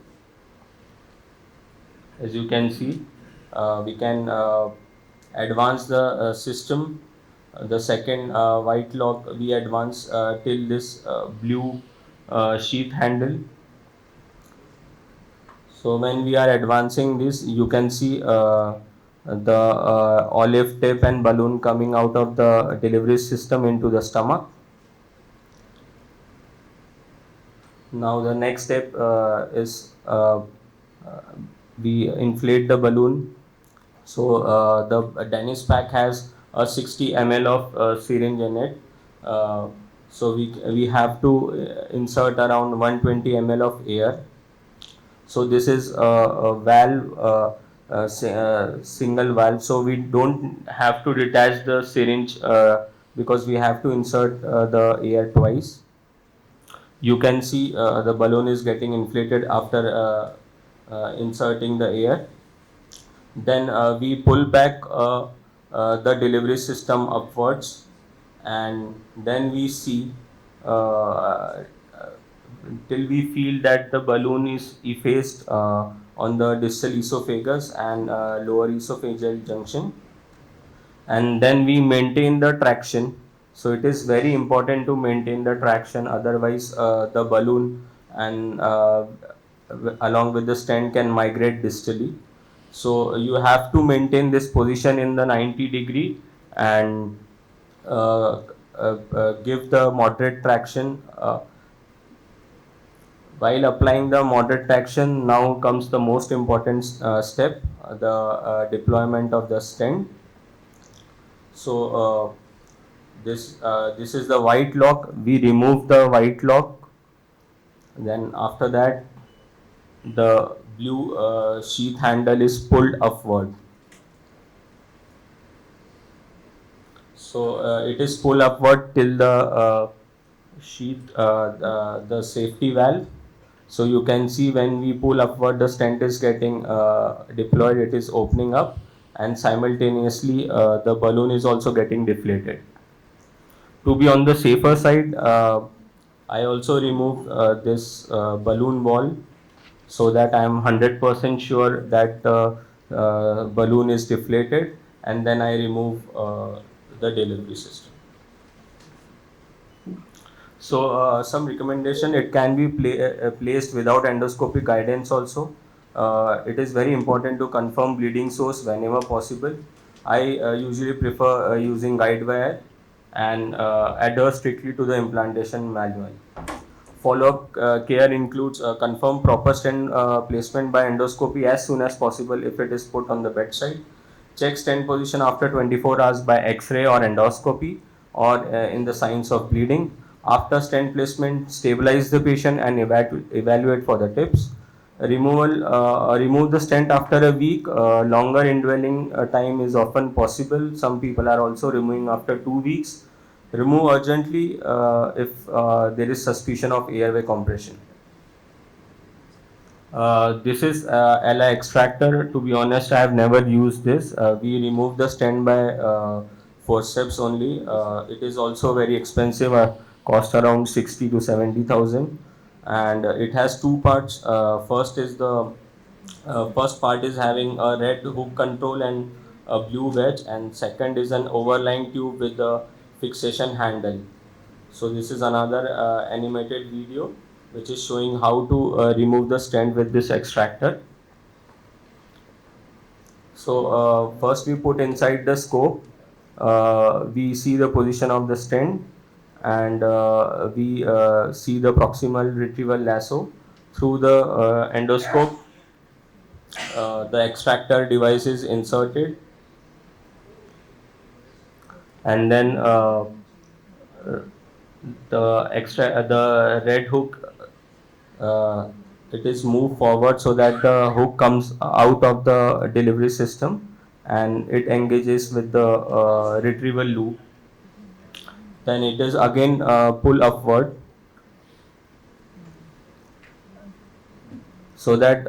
as you can see, we can advance the system. The second white lock we advance till this blue sheath handle. So when we are advancing this, you can see the olive tip and balloon coming out of the delivery system into the stomach. Now the next step is we inflate the balloon. So the dentist pack has a 60 ml of syringe in it. So we have to insert around 120 ml of air. So this is a valve, single valve. So we don't have to detach the syringe because we have to insert the air twice. You can see the balloon is getting inflated after inserting the air. Then we pull back the delivery system upwards, and then we see till we feel that the balloon is effaced on the distal esophagus and lower esophageal junction, and then we maintain the traction. So it is very important to maintain the traction, otherwise the balloon and along with the stent can migrate distally. So you have to maintain this position in the 90-degree and give the moderate traction. While applying the moderate traction, now comes the most important step, the deployment of the stent. So this is the white lock. We remove the white lock. Then after that, the blue sheath handle is pulled upward. So it is pull upward till the sheath, the safety valve. So you can see when we pull upward, the stent is getting deployed, it is opening up, and simultaneously the balloon is also getting deflated. To be on the safer side, I also remove this balloon wall so that I am 100% sure that the balloon is deflated, and then I remove the delivery system. So some recommendation, it can be placed without endoscopic guidance also. It is very important to confirm bleeding source whenever possible. I usually prefer using guide wire and adhere strictly to the implantation manual. Follow-up care includes confirm proper stent placement by endoscopy as soon as possible if it is put on the bedside. Check stent position after 24 hours by X-ray or endoscopy or in the signs of bleeding. After stent placement, stabilize the patient and evaluate for the tips. Remove the stent after a week. Longer indwelling time is often possible. Some people are also removing after 2 weeks. Remove urgently if there is suspicion of airway compression. This is LI extractor. To be honest, I have never used this. We remove the stent by forceps only. It is also very expensive. Cost around 60 to 70,000, and it has two parts. First part is having a red hook control and a blue wedge, and second is an overlying tube with a fixation handle. So this is another animated video which is showing how to remove the stent with this extractor. So first we put inside the scope, we see the position of the stent, and we see the proximal retrieval lasso. Through the endoscope, the extractor device is inserted, and then the red hook, it is moved forward so that the hook comes out of the delivery system and it engages with the retrieval loop. Then it is again pull upward so that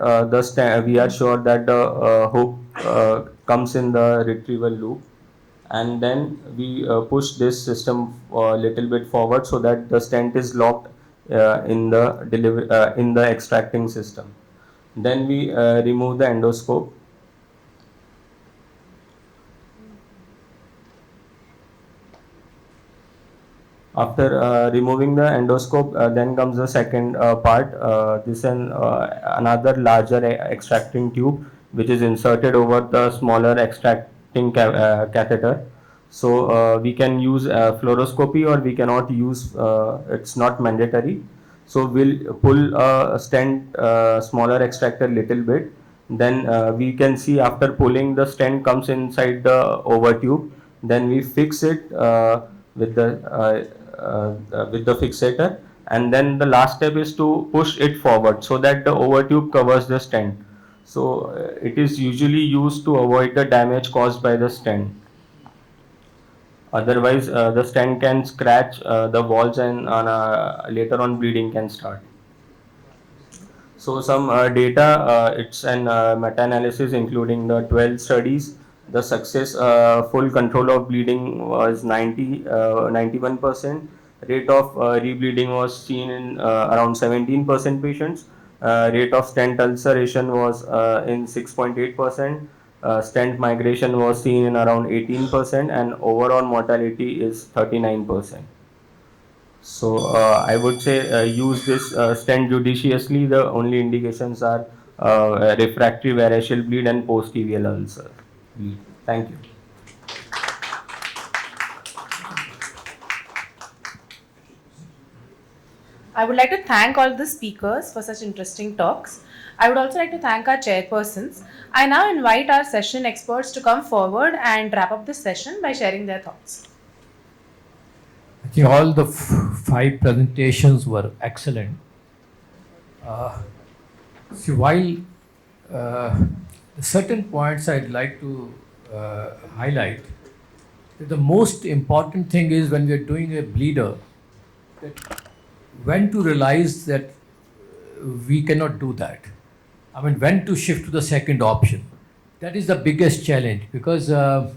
we are sure that the hook comes in the retrieval loop, and then we push this system a little bit forward so that the stent is locked in the extracting system. Then we remove the endoscope. After removing the endoscope, then comes the second part. This is another larger extracting tube which is inserted over the smaller extracting catheter. So we can use fluoroscopy or we cannot use, it's not mandatory. So we'll pull a stent smaller extractor little bit. Then we can see after pulling, the stent comes inside the over tube. Then we fix it with the fixator, and then the last step is to push it forward so that the over tube covers the stent. So it is usually used to avoid the damage caused by the stent. Otherwise, the stent can scratch the walls, and later on bleeding can start. So some data, it's an meta-analysis including the 12 studies. The success full control of bleeding was 91%. Rate of rebleeding was seen in around 17% patients. Rate of stent ulceration was in 6.8%. Stent migration was seen in around 18%, and overall mortality is 39%. So I would say use this stent judiciously. The only indications are refractory variceal bleed and post-tibial ulcer bleed. Thank you. I would like to thank all the speakers for such interesting talks. I would also like to thank our chairpersons. I now invite our session experts to come forward and wrap up this session by sharing their thoughts. I think all the 5 presentations were excellent. See, while certain points I'd like to highlight, The most important thing is when we are doing a bleeder, that when to realize that we cannot do that. I mean, when to shift to the second option. That is the biggest challenge because when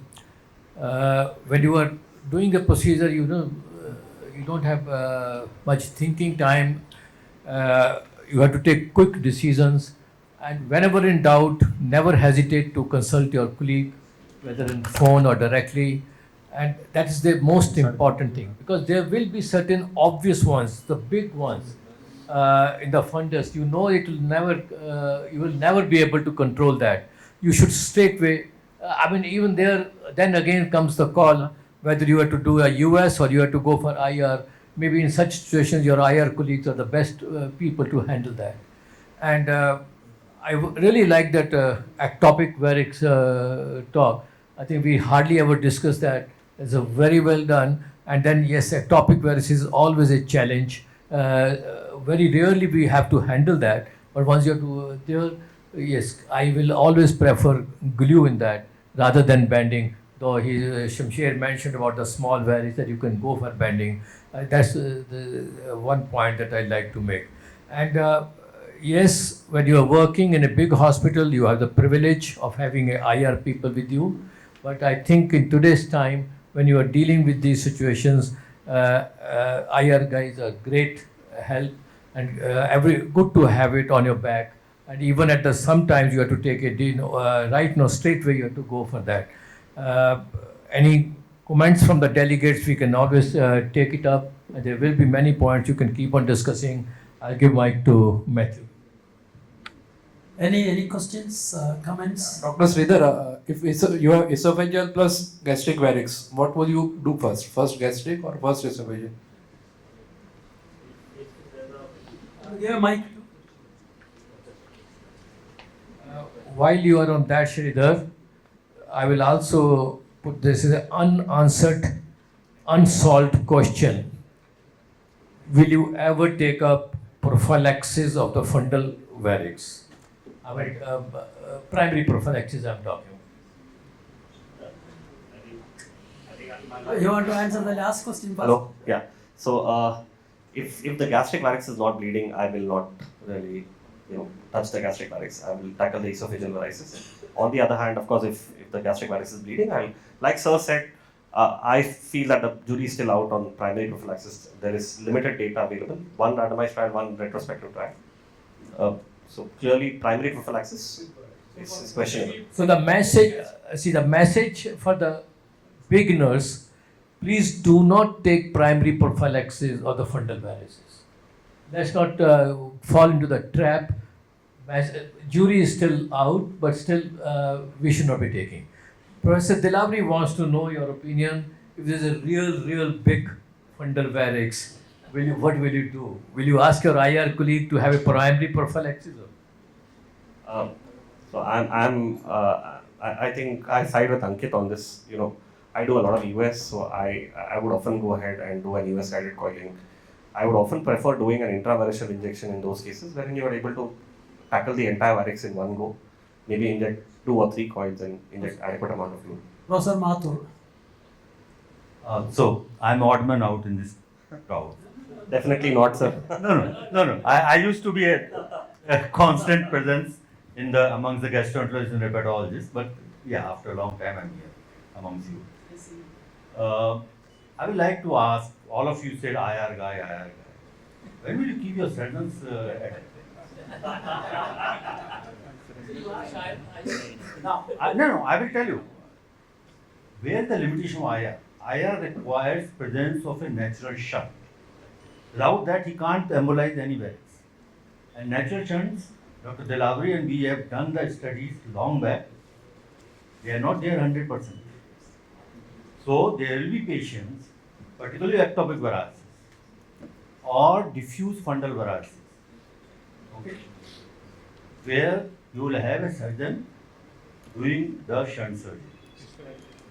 you are doing a procedure, you don't have much thinking time. You have to take quick decisions, and whenever in doubt, never hesitate to consult your colleague, whether in phone or directly. And that is the most important thing because there will be certain obvious ones, the big ones in the fundus. You know it will never, you will never be able to control that. You should straightway. I mean, even there, then again comes the call whether you have to do a US or you have to go for IR. Maybe in such situations, your IR colleagues are the best people to handle that. And really like that ectopic varix talk. I think we hardly ever discuss that. It's a very well done. And then yes, ectopic varix is always a challenge. Very rarely we have to handle that. But once you have to, yes, I will always prefer glue in that rather than bending. Though Shamsher mentioned about the small varix that you can go for bending. That's the one point that I like to make. And yes, when you are working in a big hospital, you have the privilege of having a IR people with you. But I think in today's time, when you are dealing with these situations, IR guys are great help and good to have it on your back. And even at the sometimes you have to take it, right now straight away you have to go for that. Any comments from the delegates, we can always take it up. And there will be many points you can keep on discussing. I'll give mic to Matthew. Any questions, comments? Dr. Sridhar, if you have esophageal plus gastric varix, what will you do first? First gastric or first esophageal? Yeah, Mike. While you are on that, Sridhar, I will also put this as an unanswered, unsolved question. Will you ever take up prophylaxis of the fundal varix? I mean, primary prophylaxis I'm talking. You want to answer the last question first? Hello? Yeah. So, if the gastric varix is not bleeding, I will not really, touch the gastric varix. I will tackle the esophageal varices. On the other hand, of course, if the gastric varix is bleeding, like Sir said, I feel that the jury is still out on primary prophylaxis. There is limited data available. One randomized trial, one retrospective trial. So clearly, primary prophylaxis is questionable. So the message for the beginners, please do not take primary prophylaxis of the fundal varices. Let's not fall into the trap. Jury is still out, but still we should not be taking. Professor Dilavri wants to know your opinion. If there's a real big fundal varix, what will you do? Will you ask your IR colleague to have a primary prophylaxis? So I think I side with Ankit on this. I do a lot of US, so I would often go ahead and do an US guided coiling. I would often prefer doing an intravaricial injection in those cases wherein you are able to tackle the entire varix in one go. Maybe inject 2 or 3 coils and inject adequate amount of fluid. Professor Mathur. So I'm odd man out in this crowd. Definitely not, sir. No. I used to be a constant presence amongst the gastroenterologists and hepatologists, but yeah, after a long time I'm here amongst you. I would like to ask, all of you said IR guy. When will you keep your sentence at No, I will tell you. Where the limitation of IR? IR requires presence of a natural shunt. Without that, he can't embolize any varix. And natural shunts, Dr. Dilavri and we have done the studies long back. They are not there 100%. So there will be patients, particularly ectopic varices or diffuse fundal varices, okay, where you will have a surgeon doing the shunt surgery.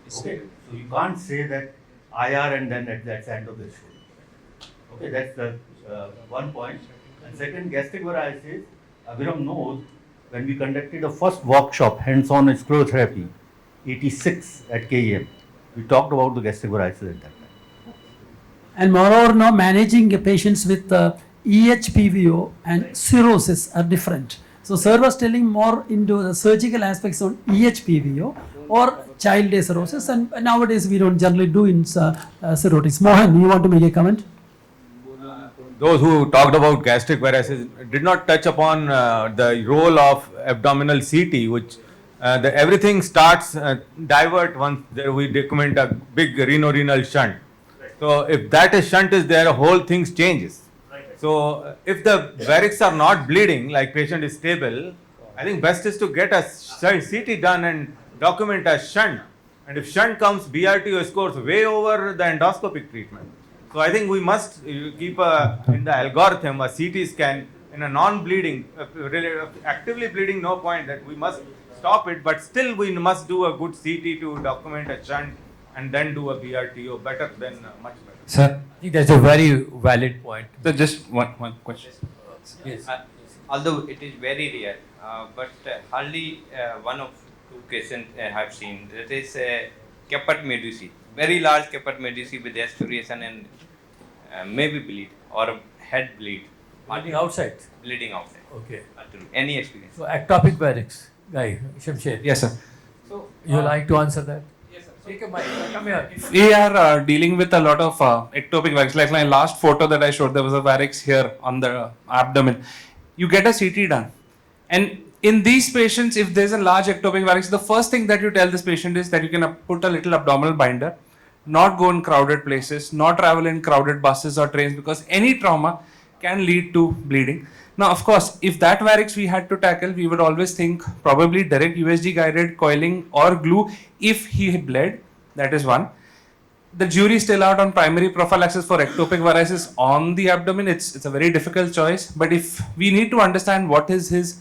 Okay, so you can't say that IR and then that's the end of the story. Okay, that's the one point. And second, gastric varices, Abhiram knows when we conducted the first workshop, hands-on sclerotherapy, 86 at KEM, We talked about the gastric varices at that time. And moreover, now managing patients with EHPVO and cirrhosis are different. So sir was telling more into the surgical aspects on EHPVO or child day cirrhosis, and nowadays we don't generally do in cirrhotics. Mohan, you want to make a comment? Those who talked about gastric varices did not touch upon the role of abdominal CT, which everything starts divert once we document a big renal shunt. So if that shunt is there, whole things changes. So if the varix are not bleeding, like patient is stable, I think best is to get a CT done and document a shunt. And if shunt comes, BRTO scores way over the endoscopic treatment. So I think we must keep in the algorithm a CT scan in a non-bleeding, actively bleeding, no point that we must stop it, but still we must do a good CT to document a shunt and then do a BRTO, better than much better. Sir, I think that's a very valid point. So just one question. Yes. Although it is very rare, but hardly one of two cases I have seen. That is caput medusae, very large caput medusae with aspiration and maybe bleed or head bleed. Bleeding outside? Bleeding outside. Okay. Any experience? So ectopic varix, guy, Shamsher. Yes, sir. So you like to answer that? Take a mic. Come here. We are dealing with a lot of ectopic varix. Like my last photo that I showed, there was a varix here on the abdomen. You get a CT done. And in these patients, if there's a large ectopic varix, the first thing that you tell this patient is that you can put a little abdominal binder, not go in crowded places, not travel in crowded buses or trains, because any trauma can lead to bleeding. Now, of course, if that varix we had to tackle, we would always think probably direct USG guided coiling or glue if he bled. That is one. The jury is still out on primary prophylaxis for ectopic varices on the abdomen. It's a very difficult choice. But if we need to understand what is his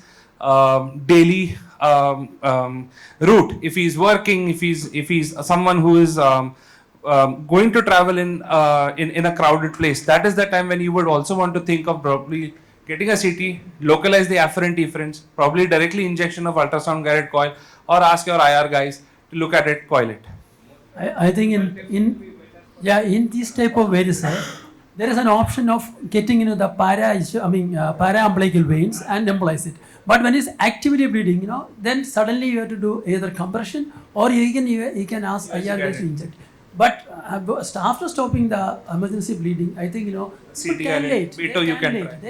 daily route, if he's working, if he's someone who is going to travel in a crowded place, that is the time when you would also want to think of probably getting a CT, localize the afferent efferents, probably directly injection of ultrasound guided coil, or ask your IR guys to look at it, coil it. I think in this type of varices, there is an option of getting into the para-umbilical veins and embolize it. But when it's actively bleeding, then suddenly you have to do either compression or you can ask IR guys to inject. But after stopping the emergency bleeding, I think they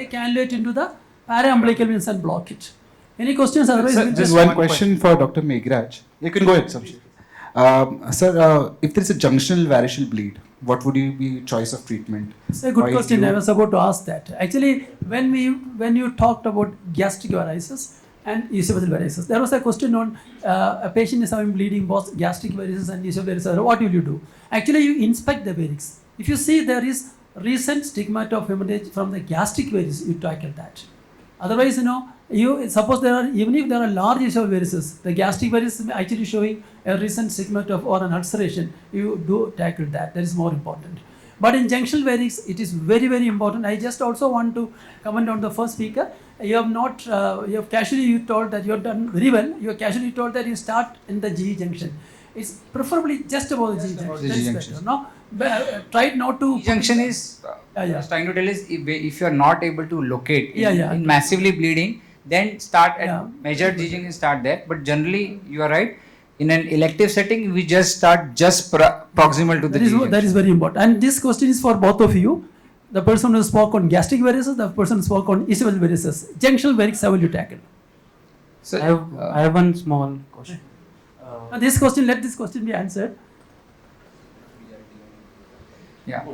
cannulate into the para-umbilical veins and block it. Any questions? Otherwise, just one question for Dr. Meghraj. You can go ahead, Samshir. Sir, if there is a junctional variceal bleed, what would be choice of treatment? It's a good question. I was about to ask that. Actually, when you talked about gastric varices and esophageal varices, there was a question on a patient is having bleeding both gastric varices and esophageal varices. What will you do? Actually, you inspect the varix. If you see there is recent stigmata of hemorrhage from the gastric varices, you tackle that. Otherwise, you suppose even if there are large esophageal varices, the gastric varices actually showing a recent stigmata or an ulceration, you do tackle that. That is more important. But in junctional varix, it is very, very important. I just also want to comment on the first speaker. You have casually told that you have done very well. You have casually told that you start in the G junction. It's preferably just above the G junction. That is better, no? Try not to. Junction is, I was trying to tell is, if you are not able to locate in massively bleeding, then start at major G junction, start there. But generally, you are right. In an elective setting, we just start proximal to the G junction. That is very important. And this question is for both of you. The person who spoke on gastric varices, the person who spoke on esophageal varices. Junctional varix, how will you tackle? So I have one small question. Let this question be answered. Yeah.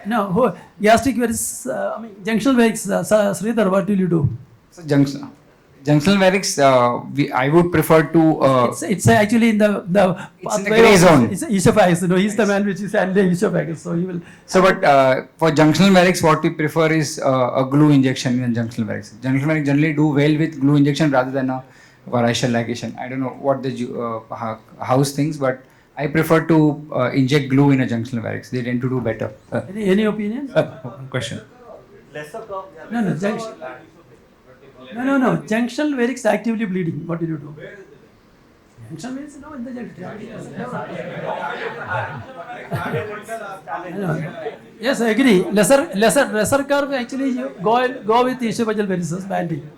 No, gastric varices, junctional varix, Sridhar, what will you do? So junctional varix, I would prefer to. It's actually in the it's in the gray zone. It's esophagus. He's the man which is handling esophagus, so he will. So, but for junctional varix, what we prefer is a glue injection in junctional varix. Junctional varix generally do well with glue injection rather than a variceal ligation. I don't know what the house thinks, but I prefer to inject glue in a junctional varix. They tend to do better. Any opinion? Question. No, junction. No. Junctional varix actively bleeding. What will you do? Junction means no in the junction. Yes, I agree. Lesser curve actually you go with esophageal varices banding.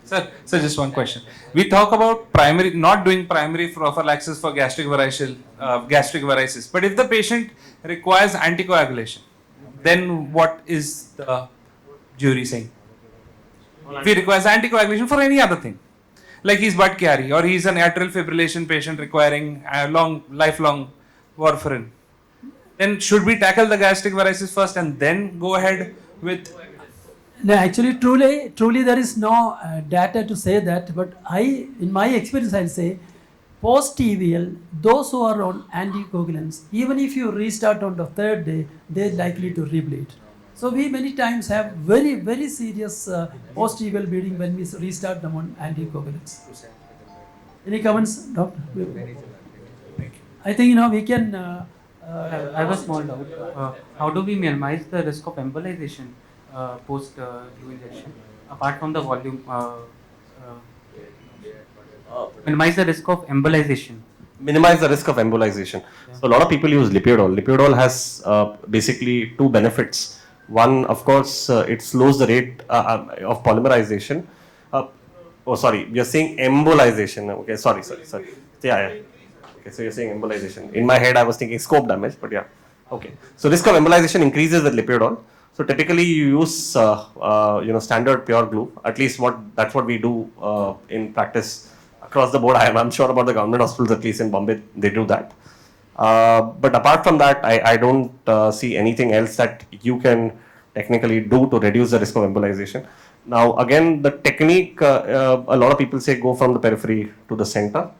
Sir, just one question. We talk about not doing primary prophylaxis for gastric varices. But if the patient requires anticoagulation, then what is the jury saying? If he requires anticoagulation for any other thing, like he's butt carry or he's an atrial fibrillation patient requiring lifelong warfarin, then should we tackle the gastric varices first and then go ahead with? No, actually, truly, there is no data to say that. But in my experience, I'll say, post-TVL, those who are on anticoagulants, even if you restart on the third day, they're likely to rebleed. So we many times have very, very serious post-TVL bleeding when we restart them on anticoagulants. Any comments, doctor? I think we can. I have a small doubt. How do we minimize the risk of embolization post glue injection, apart from the volume? Minimize the risk of embolization. Minimize the risk of embolization. So a lot of people use Lipiodol. Lipiodol has basically two benefits. One, of course, it slows the rate of polymerization. You're saying embolization. Okay, sorry. Yeah. Okay, so you're saying embolization. In my head, I was thinking scope damage, but yeah. Okay. So risk of embolization increases with Lipiodol. So typically, you use standard pure glue. At least that's what we do in practice across the board. I'm sure about the government hospitals, at least in Bombay, they do that. But apart from that, I don't see anything else that you can technically do to reduce the risk of embolization. Now, again, the technique, a lot of people say go from the periphery to the center.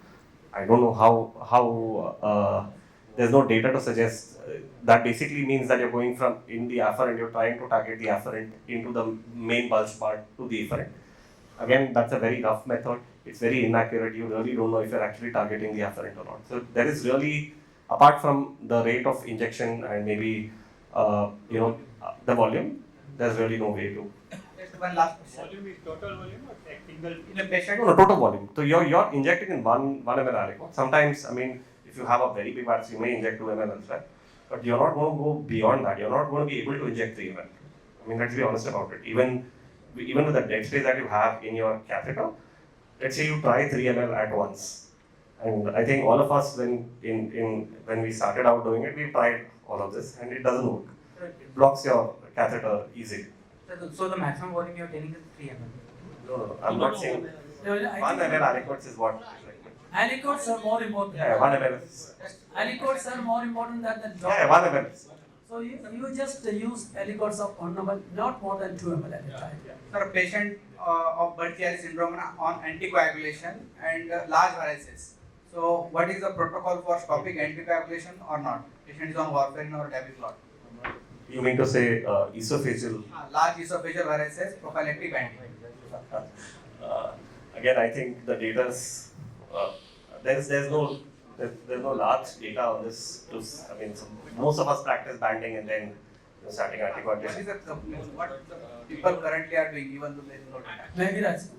I don't know how there's no data to suggest. That basically means that you're going from in the afferent, you're trying to target the afferent into the main bulge part to the efferent. Again, that's a very rough method. It's very inaccurate. You really don't know if you're actually targeting the afferent or not. So there is really, apart from the rate of injection and maybe the volume, there's really no way to. Just one last question. Volume is total volume or single in a patient? No, total volume. So you're injecting in 1 ml aliquot. Sometimes, if you have a very big virus, you may inject 2 ml, right? But you're not going to go beyond that. You're not going to be able to inject 3 ml. Let's be honest about it. Even with the dead space that you have in your catheter, let's say you try 3 ml at once. And I think all of us, when we started out doing it, we tried all of this and it doesn't work. It blocks your catheter easily. So the maximum volume you're telling is 3 ml? No, I'm not saying 1 ml aliquots is what. Aliquots are more important. Yeah, 1 ml. Aliquots are more important than the drop. Yeah, 1 ml. So you just use aliquots of 1 ml, not more than 2 ml at a time. Sir, a patient of Budd-Chiari syndrome on anticoagulation and large varices. So what is the protocol for stopping anticoagulation or not? Patient is on warfarin or Tabiclot. You mean to say esophageal? Large esophageal varices, prophylactic banding. Again, I think the data's there's no large data on this. Most of us practice banding and then starting anticoagulation. What people currently are doing, even though there is no data? Maybe that's.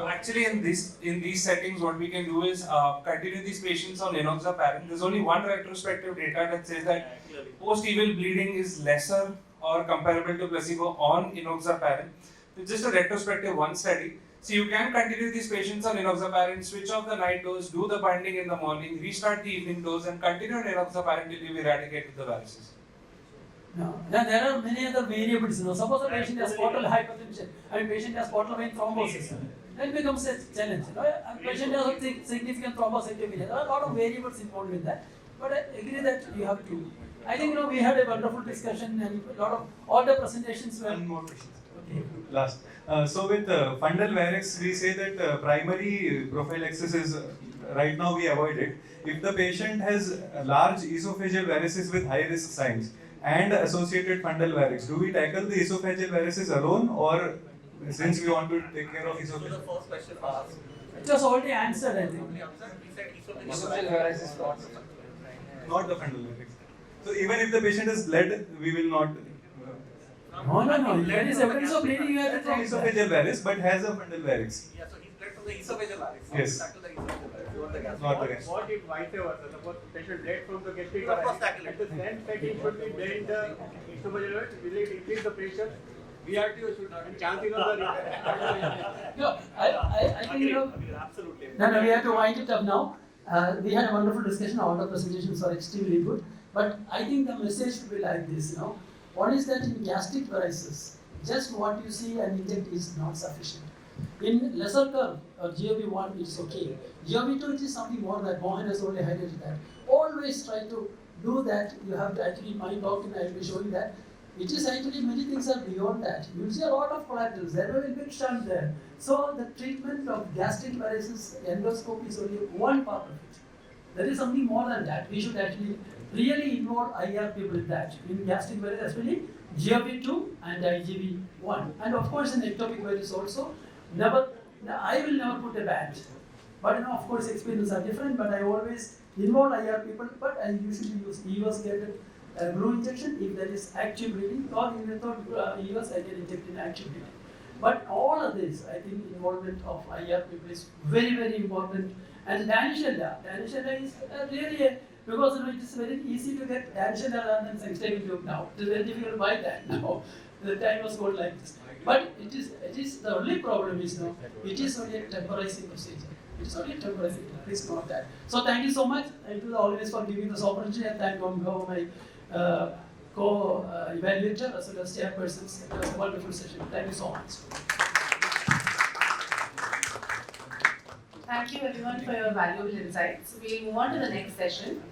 Actually, in these settings, what we can do is continue these patients on enoxaparin. There's only one retrospective data that says that post-evil bleeding is lesser or comparable to placebo on enoxaparin. It's just a retrospective one study. So you can continue these patients on enoxaparin, switch off the night dose, do the binding in the morning, restart the evening dose, and continue on enoxaparin till you eradicate the varices. No. Now there are many other variables. Suppose a patient has portal hypertension, patient has portal vein thrombosis. Then becomes a challenge. A patient has a significant thrombocytopenia. There are a lot of variables involved with that. But I agree that you have to. I think we had a wonderful discussion and a lot of all the presentations were. One more question. Okay. Last. So with fundal varix, we say that primary prophylaxis is right now we avoid it. If the patient has large esophageal varices with high risk signs and associated fundal varix, do we tackle the esophageal varices alone, or since we want to take care of esophageal? The first question asked. It was already answered, I think. Esophageal varices not the fundal varix. So even if the patient is bled, we will not. No. There is evidence of bleeding. You have to esophageal varix, but has a fundal varix. Yeah, so he's bled from to the esophageal varices. Yes. Stuck to the esophageal varices. Not the gastric. Not the gastric. What if vice versa? Suppose patient bled from the gastric Of course, varices. tackle At it. the same setting, should we blend the esophageal varices? Will it increase the pressure? VRTO should not. And chances of the No, I think Absolutely. No, we have to wind it up now. We had a wonderful discussion. All the presentations are extremely good. But I think the message should be like this, One is that in gastric varices, just what you see and inject is not sufficient. In lesser curve or GOV1, it's okay. GOV2, it is something more that Mohan has already highlighted that. Always try to do that. You have to actually, my talk, and I will be showing that. It is actually many things are beyond that. You see a lot of collaterals. There will be shunt there. So the treatment of gastric varices endoscopy is only one part of it. There is something more than that. We should actually really involve IR people in that. In gastric varices, especially GOV2 and IGV1. And of course in ectopic varices also, I will never put a band. But of course experiences are different, but I always involve IR people, but I usually use EOS gated glue injection if there is active bleeding, or even without EOS I can inject in active bleeding. But all of this, I think involvement of IR people is very, very important. And Danishella is really because it is very easy to get Danishella rather than systemic tube now. It is very difficult to buy that now. The time was called like this. But it is the only problem is now, it is only a temporizing procedure. It is only a temporizing, please note that. So thank you so much. Thank you always for giving this opportunity, and thank you my co-evaluator as well as chairpersons. It was a wonderful session. Thank you so much. Thank you everyone for your valuable insights. We'll move on to the next session.